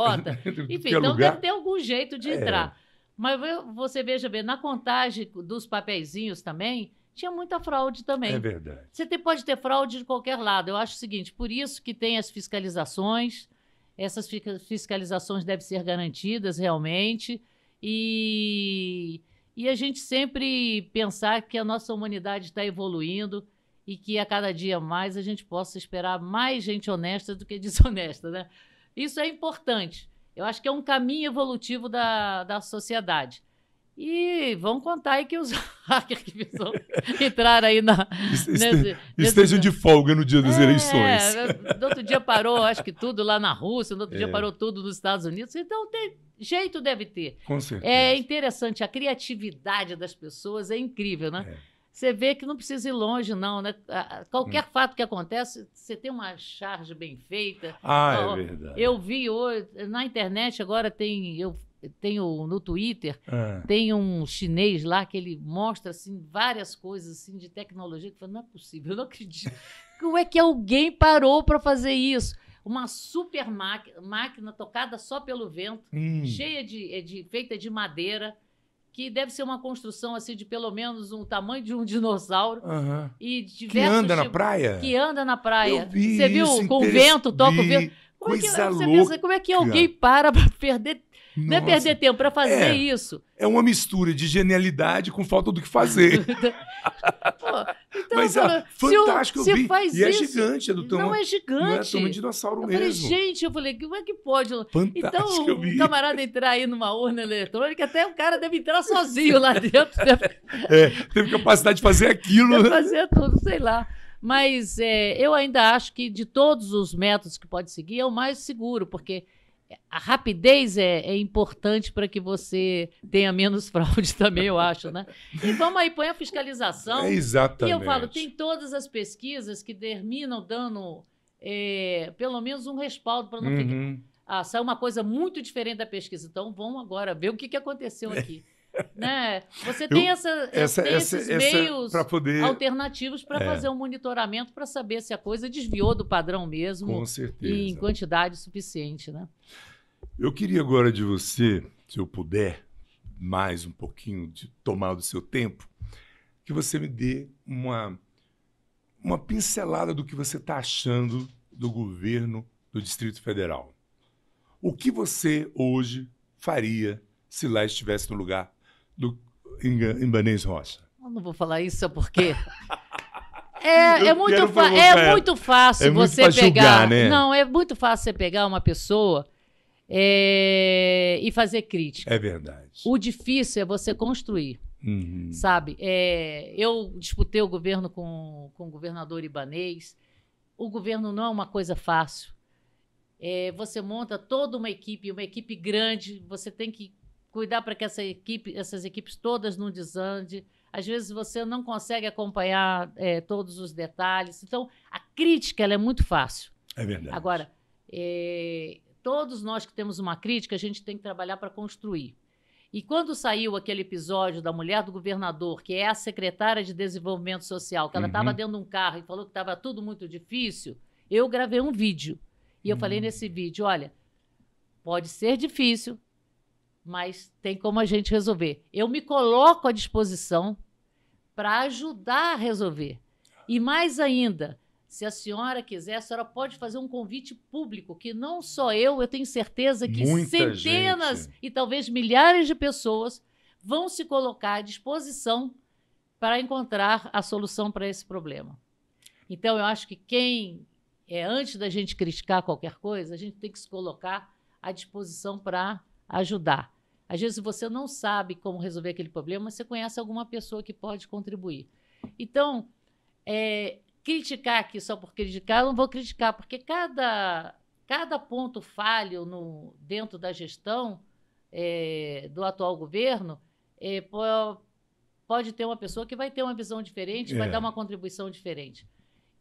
Enfim, então deve ter algum jeito de entrar. Mas você veja bem, na contagem dos papeizinhos também, tinha muita fraude também. É verdade. Você pode ter fraude de qualquer lado. Eu acho o seguinte, por isso que tem as fiscalizações, essas fiscalizações devem ser garantidas realmente, e a gente sempre pensar que a nossa humanidade está evoluindo e que a cada dia mais a gente possa esperar mais gente honesta do que desonesta, né? Isso é importante. Eu acho que é um caminho evolutivo da sociedade. E vamos contar aí que os hackers que entraram aí estejam de folga no dia das eleições. No outro dia parou, acho que tudo lá na Rússia, no outro dia parou tudo nos Estados Unidos. Então, jeito deve ter. Com certeza. É interessante, a criatividade das pessoas é incrível, né? Você vê que não precisa ir longe, não, né? Qualquer fato que acontece, você tem uma charge bem feita. É verdade. Eu vi hoje, na internet agora eu tenho no Twitter, tem um chinês lá que ele mostra assim, várias coisas assim, de tecnologia, que eu falo, não é possível, eu não acredito. Como é que alguém parou para fazer isso? Uma super máquina tocada só pelo vento, cheia feita de madeira, que deve ser uma construção assim de pelo menos o tamanho de um dinossauro. E diversos que anda na praia? Que anda na praia. Eu vi você viu? Isso, com o vento, toca o vento. Coisa louca. Pensa, como é que alguém para perder... Nossa. Não é perder tempo para fazer isso. É uma mistura de genialidade com falta do que fazer. Então, mas fantástico, eu vi. Faz e isso, é gigante. Não é gigante. Não é tamanho de dinossauro mesmo. Gente, como é que pode? Fantástico, então, eu vi. O camarada entrar aí numa urna eletrônica, até o cara deve entrar sozinho lá dentro. Teve capacidade de fazer aquilo. De fazer tudo, sei lá. Mas eu ainda acho que de todos os métodos que pode seguir, é o mais seguro, porque a rapidez é importante para que você tenha menos fraude também, eu acho, né? E vamos aí, põe a fiscalização. Exatamente. E eu falo, tem todas as pesquisas que terminam dando pelo menos um respaldo para não ficar... saiu uma coisa muito diferente da pesquisa. Então, vamos agora ver o que aconteceu aqui. Né? Você tem esses meios alternativos para fazer um monitoramento para saber se a coisa desviou do padrão mesmo. Com certeza. E em quantidade suficiente, né? Eu queria agora de você, se eu puder, mais um pouquinho de tomar do seu tempo, que você me dê uma pincelada do que você está achando do governo do Distrito Federal. O que você hoje faria se lá estivesse no lugar do Ibanez Rocha? Eu não vou falar isso porque é muito fácil você pegar. Julgar, né? Não, é muito fácil você pegar uma pessoa e fazer crítica. É verdade. O difícil é você construir. Sabe? Eu disputei o governo com o governador Ibanez. O governo não é uma coisa fácil. Você monta toda uma equipe grande, você tem que cuidar para que essas equipes todas não desandem. Às vezes você não consegue acompanhar todos os detalhes. Então, a crítica ela é muito fácil. É verdade. Agora, todos nós que temos uma crítica, a gente tem que trabalhar para construir. E quando saiu aquele episódio da mulher do governador, que é a secretária de Desenvolvimento Social, que ela estava dentro de um carro e falou que estava tudo muito difícil, eu gravei um vídeo. E eu falei nesse vídeo, olha, pode ser difícil, mas tem como a gente resolver. Eu me coloco à disposição para ajudar a resolver. E mais ainda, se a senhora quiser, a senhora pode fazer um convite público, que não só eu tenho certeza que Muita centenas gente. e talvez milhares de pessoas vão se colocar à disposição para encontrar a solução para esse problema. Então, eu acho que antes da gente criticar qualquer coisa, a gente tem que se colocar à disposição para ajudar. Às vezes você não sabe como resolver aquele problema, mas você conhece alguma pessoa que pode contribuir. Então, criticar aqui só por criticar, eu não vou criticar, porque cada ponto falho dentro da gestão do atual governo pode ter uma pessoa que vai ter uma visão diferente, vai dar uma contribuição diferente.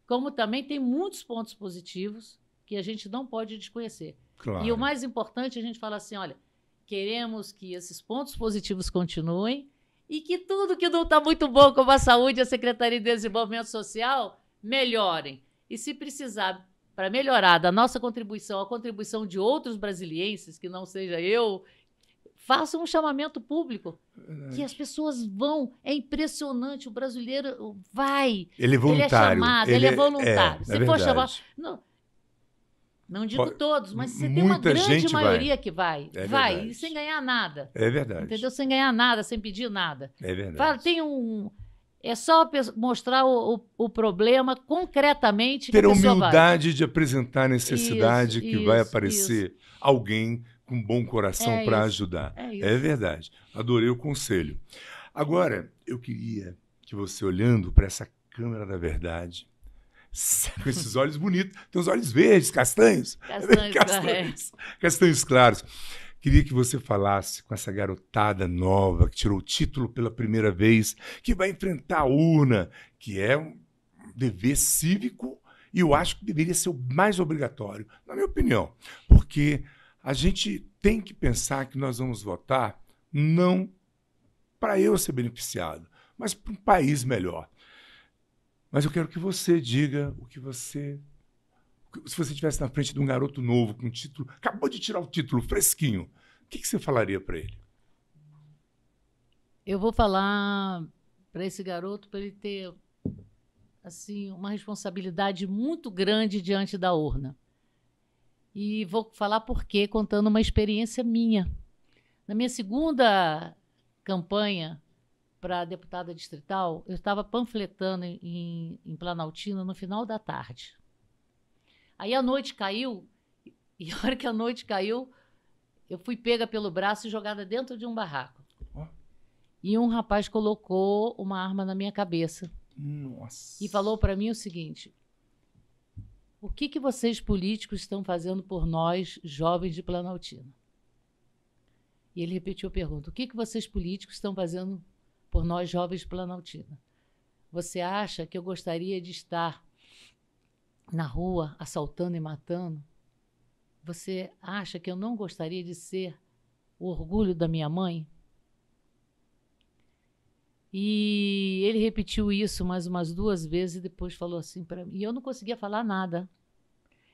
Como também tem muitos pontos positivos que a gente não pode desconhecer. Claro. E o mais importante, a gente fala assim, olha, queremos que esses pontos positivos continuem e que tudo que não está muito bom, como a saúde e a Secretaria de Desenvolvimento Social, melhorem. E se precisar, para melhorar da nossa contribuição, a contribuição de outros brasilienses, que não seja eu, façam um chamamento público. Que as pessoas vão. É impressionante, o brasileiro vai. Ele é voluntário. Ele é chamado, ele é voluntário. Se for chamar... Não digo todos, mas você tem uma grande maioria que vai. Vai, e sem ganhar nada. É verdade. Entendeu? Sem ganhar nada, sem pedir nada. É verdade. Fala, é só mostrar o problema concretamente. Ter a humildade de apresentar a necessidade vai aparecer alguém com bom coração para ajudar. É verdade. Adorei o conselho. Agora, eu queria que você, olhando para essa câmera da verdade, com esses olhos bonitos, tem uns olhos verdes, castanhos. Castanhos claros. Queria que você falasse com essa garotada nova que tirou o título pela primeira vez, que vai enfrentar a urna, que é um dever cívico e eu acho que deveria ser o mais obrigatório, na minha opinião. Porque a gente tem que pensar que nós vamos votar não para eu ser beneficiado, mas para um país melhor. Mas eu quero que você diga o que você... Se você estivesse na frente de um garoto novo com título, acabou de tirar o título fresquinho, o que você falaria para ele? Eu vou falar para esse garoto para ele ter assim, uma responsabilidade muito grande diante da urna. E vou falar por quê, contando uma experiência minha. Na minha segunda campanha para deputada distrital, eu estava panfletando em Planaltina no final da tarde. Aí a noite caiu, e a hora que a noite caiu, eu fui pega pelo braço e jogada dentro de um barraco. E um rapaz colocou uma arma na minha cabeça. Nossa. E falou para mim o seguinte: o que vocês políticos estão fazendo por nós, jovens de Planaltina? E ele repetiu a pergunta: o que vocês políticos estão fazendo por nós, jovens de Planaltina? Você acha que eu gostaria de estar na rua assaltando e matando? Você acha que eu não gostaria de ser o orgulho da minha mãe? E ele repetiu isso mais umas 2 vezes e depois falou assim para mim. E eu não conseguia falar nada.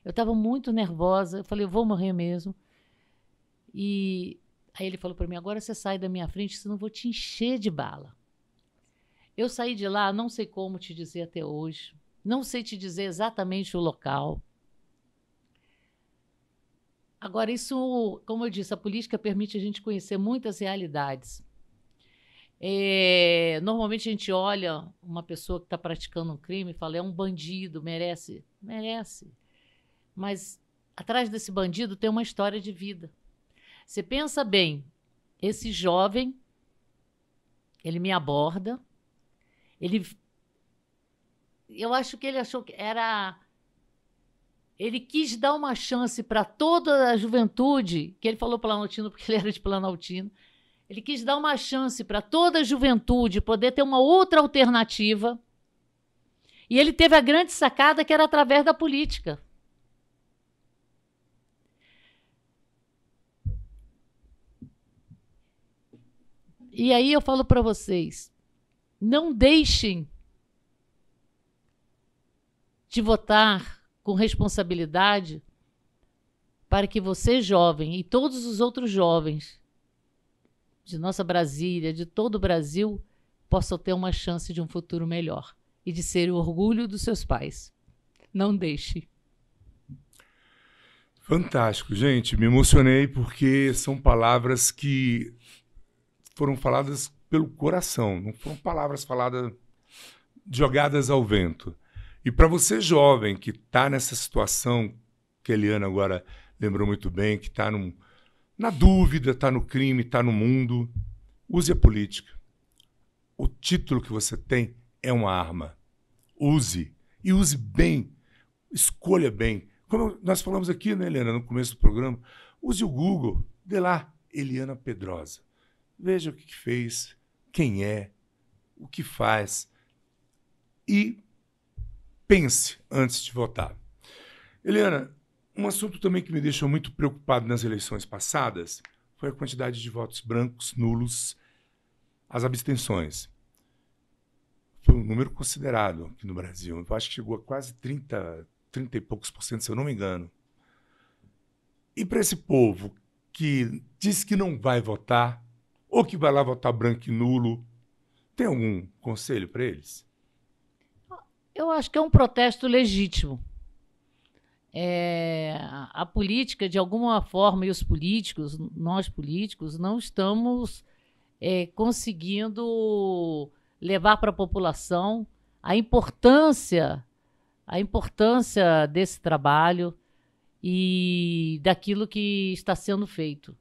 Eu estava muito nervosa. Eu falei, eu vou morrer mesmo. E aí ele falou para mim, agora você sai da minha frente, senão eu vou te encher de bala. Eu saí de lá, não sei como te dizer até hoje. Não sei te dizer exatamente o local. Agora, isso, como eu disse, a política permite a gente conhecer muitas realidades. Normalmente a gente olha uma pessoa que está praticando um crime e fala, é um bandido, merece. Merece. Mas atrás desse bandido tem uma história de vida. Você pensa bem, esse jovem, ele me aborda, eu acho que ele achou que era... Ele quis dar uma chance para toda a juventude, que ele falou Planaltina porque ele era de Planaltina. Ele quis dar uma chance para toda a juventude poder ter uma outra alternativa. E ele teve a grande sacada que era através da política. E aí eu falo para vocês, não deixem de votar com responsabilidade para que você, jovem, e todos os outros jovens de nossa Brasília, de todo o Brasil, possam ter uma chance de um futuro melhor e de ser o orgulho dos seus pais. Não deixe. Fantástico, gente. Me emocionei porque são palavras que foram faladas pelo coração, não foram palavras faladas, jogadas ao vento. E para você jovem que está nessa situação que a Eliana agora lembrou muito bem, que está na dúvida, está no crime, está no mundo, use a política. O título que você tem é uma arma. Use. E use bem. Escolha bem. Como nós falamos aqui, né, Eliana, no começo do programa, use o Google, dê lá, Eliana Pedrosa. Veja o que fez, quem é, o que faz. E pense antes de votar. Eliana, um assunto também que me deixou muito preocupado nas eleições passadas foi a quantidade de votos brancos, nulos, as abstenções. Foi um número considerável aqui no Brasil. Eu acho que chegou a quase 30 e poucos %, se eu não me engano. E para esse povo que diz que não vai votar, ou que vai lá votar branco e nulo, tem algum conselho para eles? Eu acho que é um protesto legítimo. A política, de alguma forma, e os políticos, nós políticos, não estamos conseguindo levar para a população a importância desse trabalho e daquilo que está sendo feito.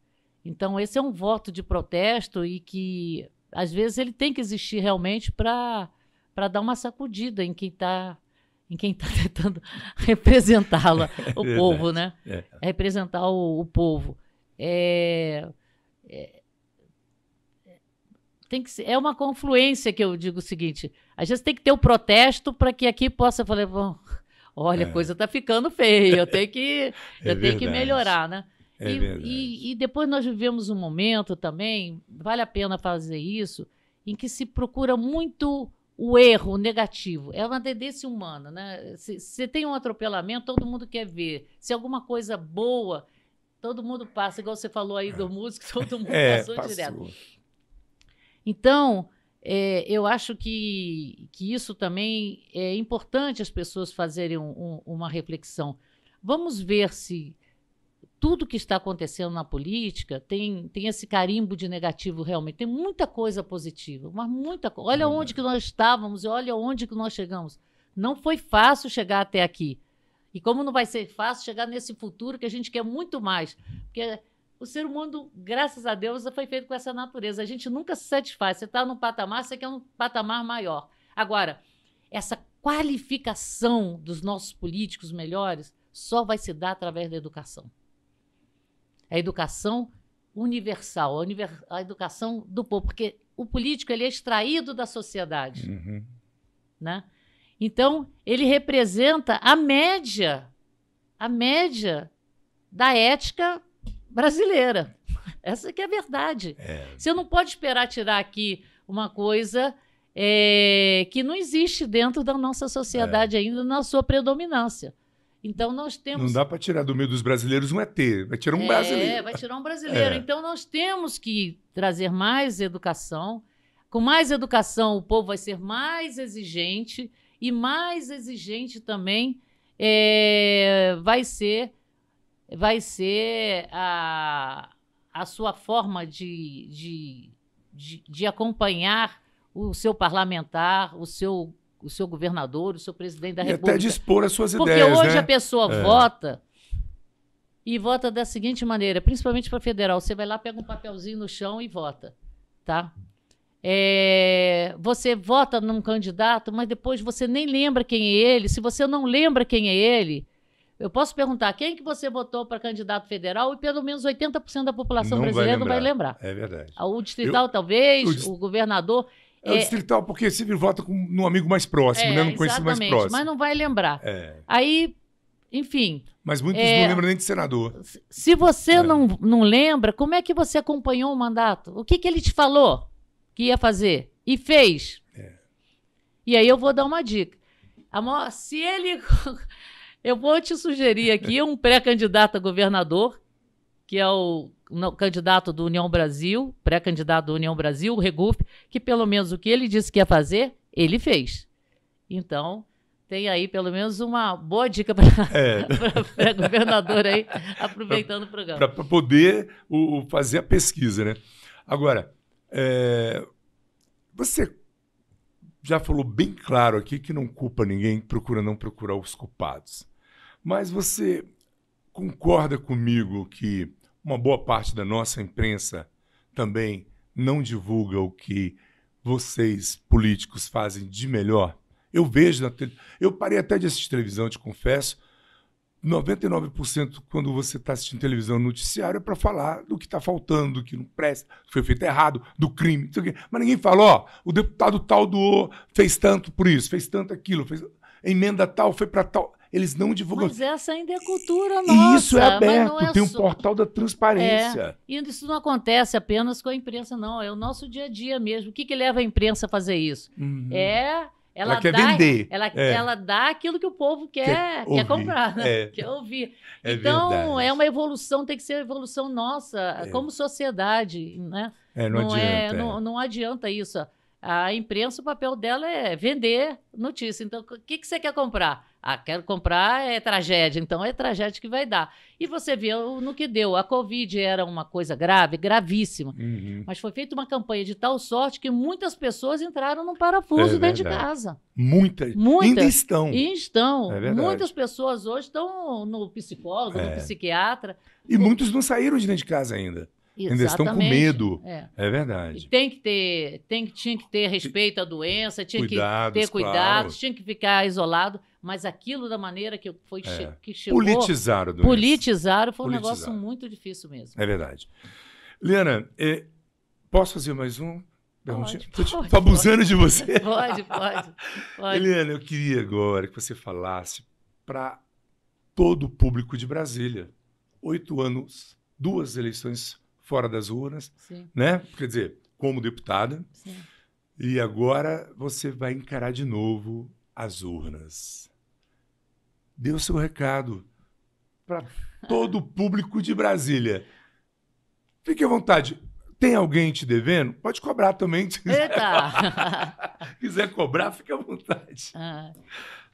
Então, esse é um voto de protesto e que, às vezes, ele tem que existir realmente para dar uma sacudida em quem está tentando representá-la, o povo, né? Representar o povo. Tem que ser, é uma confluência que eu digo o seguinte, às vezes tem que ter o protesto para que aqui possa falar, olha, a coisa está ficando feia, eu tenho que melhorar, né? E depois nós vivemos um momento também, vale a pena fazer isso, em que se procura muito o erro, o negativo. É uma tendência humana, né? Se tem um atropelamento, todo mundo quer ver. Se alguma coisa boa, todo mundo passa, igual você falou aí do músico, todo mundo passou direto. Então, eu acho que isso também é importante as pessoas fazerem uma reflexão. Vamos ver se tudo que está acontecendo na política tem esse carimbo de negativo realmente. Tem muita coisa positiva, mas muita coisa. Olha onde que nós estávamos e olha onde que nós chegamos. Não foi fácil chegar até aqui. E como não vai ser fácil chegar nesse futuro que a gente quer muito mais. Porque o ser humano, graças a Deus, foi feito com essa natureza. A gente nunca se satisfaz. Você está num patamar, você quer um patamar maior. Agora, essa qualificação dos nossos políticos melhores só vai se dar através da educação. A educação universal, a educação do povo, porque o político ele é extraído da sociedade. Né? Então, ele representa a média da ética brasileira. Essa que é a verdade. Você não pode esperar tirar aqui uma coisa que não existe dentro da nossa sociedade ainda na sua predominância. Então, nós temos... Não dá para tirar do meio dos brasileiros um ET, vai tirar um brasileiro. Vai tirar um brasileiro. Então, nós temos que trazer mais educação. Com mais educação, o povo vai ser mais exigente e mais exigente também vai ser a sua forma de acompanhar o seu parlamentar, o seu governador, o seu presidente da República. E até de expor as suas Porque ideias, hoje né? a pessoa vota e vota da seguinte maneira, principalmente para federal, você vai lá, pega um papelzinho no chão e vota, tá? Você vota num candidato, mas depois você nem lembra quem é ele. Se você não lembra quem é ele, eu posso perguntar quem que você votou para candidato federal e pelo menos 80% da população brasileira não vai lembrar. É verdade. O distrital, talvez, o governador... o distrital, porque você vota com um amigo mais próximo, né? Não conhece mais próximo. Mas não vai lembrar. Aí, enfim... Mas muitos não lembram nem de senador. Se você não lembra, como é que você acompanhou o mandato? O que ele te falou que ia fazer? E fez? E aí eu vou dar uma dica. Amor, se ele... Eu vou te sugerir aqui um pré-candidato a governador que é o candidato do União Brasil, pré-candidato do União Brasil, o Regufe, que pelo menos o que ele disse que ia fazer, ele fez. Então, tem aí pelo menos uma boa dica para o governador aí, aproveitando o programa. Para poder fazer a pesquisa, né? Agora, você já falou bem claro aqui que não culpa ninguém, procura não procurar os culpados. Mas você concorda comigo que uma boa parte da nossa imprensa também não divulga o que vocês, políticos, fazem de melhor? Eu vejo, eu parei até de assistir televisão, te confesso, 99% quando você está assistindo televisão no noticiário é para falar do que está faltando, do que não presta, do que foi feito errado, do crime, não sei o quê. Mas ninguém fala, ó, o deputado tal doou, fez tanto por isso, fez tanto aquilo, fez emenda tal, foi para tal. Eles não divulgam. Mas essa ainda é cultura nossa. E isso é aberto, mas não é tem um portal da transparência. E isso não acontece apenas com a imprensa, não. É o nosso dia a dia mesmo. O que leva a imprensa a fazer isso? Ela quer vender. Ela dá aquilo que o povo quer comprar, né? Quer ouvir. Então, verdade. É uma evolução, tem que ser uma evolução nossa, como sociedade, né? Não adianta isso. A imprensa, o papel dela é vender notícia. Então, o que você quer comprar? Quero comprar tragédia. Então, é tragédia que vai dar. E você vê no que deu. A Covid era uma coisa grave, gravíssima. Mas foi feita uma campanha de tal sorte que muitas pessoas entraram num parafuso dentro de casa. Muitas. Ainda estão. E estão. Muitas pessoas hoje estão no psicólogo, no psiquiatra. E muitos não saíram de dentro de casa ainda. Exatamente. Ainda estão com medo. É verdade. E tinha que ter respeito à doença, tinha que ter cuidados, claro. Tinha que ficar isolado, mas aquilo da maneira que chegou... Politizaram a doença. Politizaram, foi um negócio muito difícil mesmo. É verdade. Liana, posso fazer mais um? Estou abusando de você. Pode. Liana, eu queria agora que você falasse para todo o público de Brasília. 8 anos, 2 eleições fora das urnas, né? Quer dizer, como deputada. Sim. E agora você vai encarar de novo as urnas. Dê o seu recado para todo o público de Brasília. Fique à vontade. Tem alguém te devendo? Pode cobrar também. Se quiser cobrar, fique à vontade.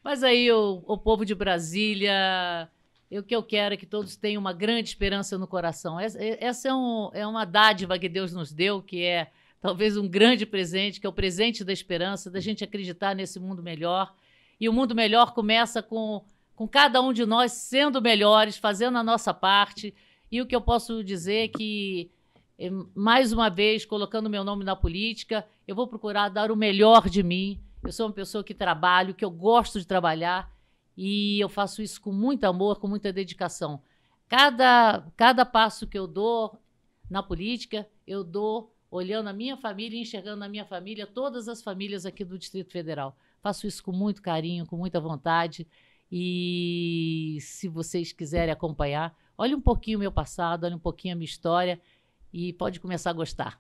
Mas aí o povo de Brasília... O que eu quero é que todos tenham uma grande esperança no coração. Essa é uma dádiva que Deus nos deu, que é talvez um grande presente, que é o presente da esperança, da gente acreditar nesse mundo melhor. E o mundo melhor começa com cada um de nós sendo melhores, fazendo a nossa parte. E o que eu posso dizer é que, mais uma vez, colocando meu nome na política, eu vou procurar dar o melhor de mim. Eu sou uma pessoa que trabalho, que eu gosto de trabalhar. E eu faço isso com muito amor, com muita dedicação. Cada passo que eu dou na política, eu dou olhando a minha família e enxergando na minha família todas as famílias aqui do Distrito Federal. Faço isso com muito carinho, com muita vontade. E se vocês quiserem acompanhar, olhe um pouquinho o meu passado, olhe um pouquinho a minha história e pode começar a gostar.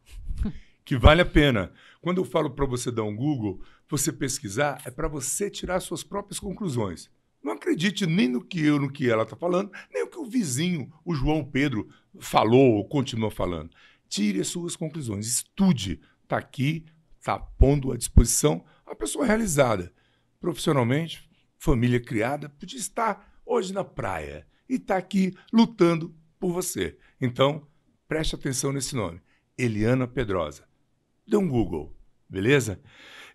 Que vale a pena. Quando eu falo para você dar um Google, você pesquisar, é para você tirar suas próprias conclusões. Não acredite nem no que ela está falando, nem o que o vizinho, o João Pedro, falou ou continua falando. Tire as suas conclusões, estude. Está aqui, está pondo à disposição a pessoa realizada. Profissionalmente, família criada, podia estar hoje na praia e está aqui lutando por você. Então, preste atenção nesse nome, Eliana Pedrosa. Dê um Google, beleza?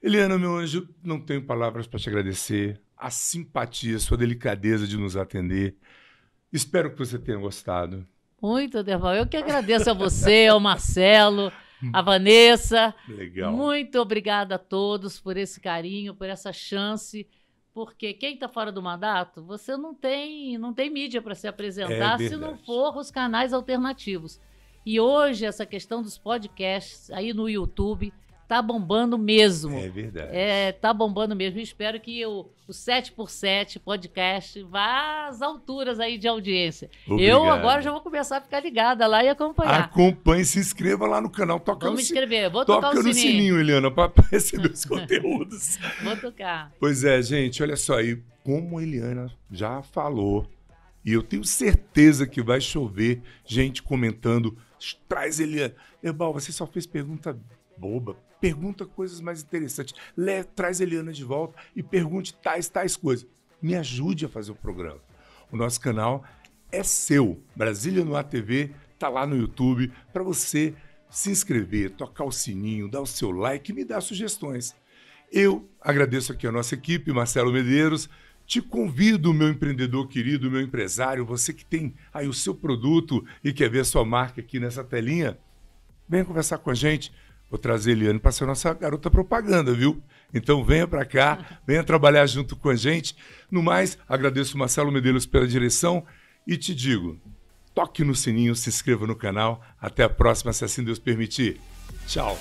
Eliana, meu anjo, não tenho palavras para te agradecer. A simpatia, sua delicadeza de nos atender. Espero que você tenha gostado. Muito, Derval. Eu que agradeço a você, ao Marcelo, a Vanessa. Legal. Muito obrigada a todos por esse carinho, por essa chance, porque quem está fora do mandato, você não tem mídia para se apresentar se não for os canais alternativos. E hoje essa questão dos podcasts aí no YouTube tá bombando mesmo. É verdade. Tá bombando mesmo. E espero que o 7x7 podcast vá às alturas aí de audiência. Obrigado. Eu agora já vou começar a ficar ligada lá e acompanhar. Acompanhe, se inscreva lá no canal. Vamos me inscrever. Vou tocar o sininho. Toca no sininho, Eliana, para receber os conteúdos. Vou tocar. Pois é, gente, olha só aí, como a Eliana já falou, E eu tenho certeza que vai chover gente comentando. Traz Eliane. Erbal, você só fez pergunta boba. Pergunta coisas mais interessantes. Traz Eliana de volta e pergunte tais coisas. Me ajude a fazer o programa. O nosso canal é seu. Brasília no Ar TV está lá no YouTube para você se inscrever, tocar o sininho, dar o seu like e me dar sugestões. Eu agradeço aqui a nossa equipe, Marcelo Medeiros. Te convido, meu empreendedor querido, meu empresário, você que tem aí o seu produto e quer ver a sua marca aqui nessa telinha, venha conversar com a gente. Vou trazer a Eliane para ser nossa garota propaganda, viu? Então venha para cá, venha trabalhar junto com a gente. No mais, agradeço o Marcelo Medeiros pela direção e te digo, toque no sininho, se inscreva no canal. Até a próxima, se assim Deus permitir. Tchau.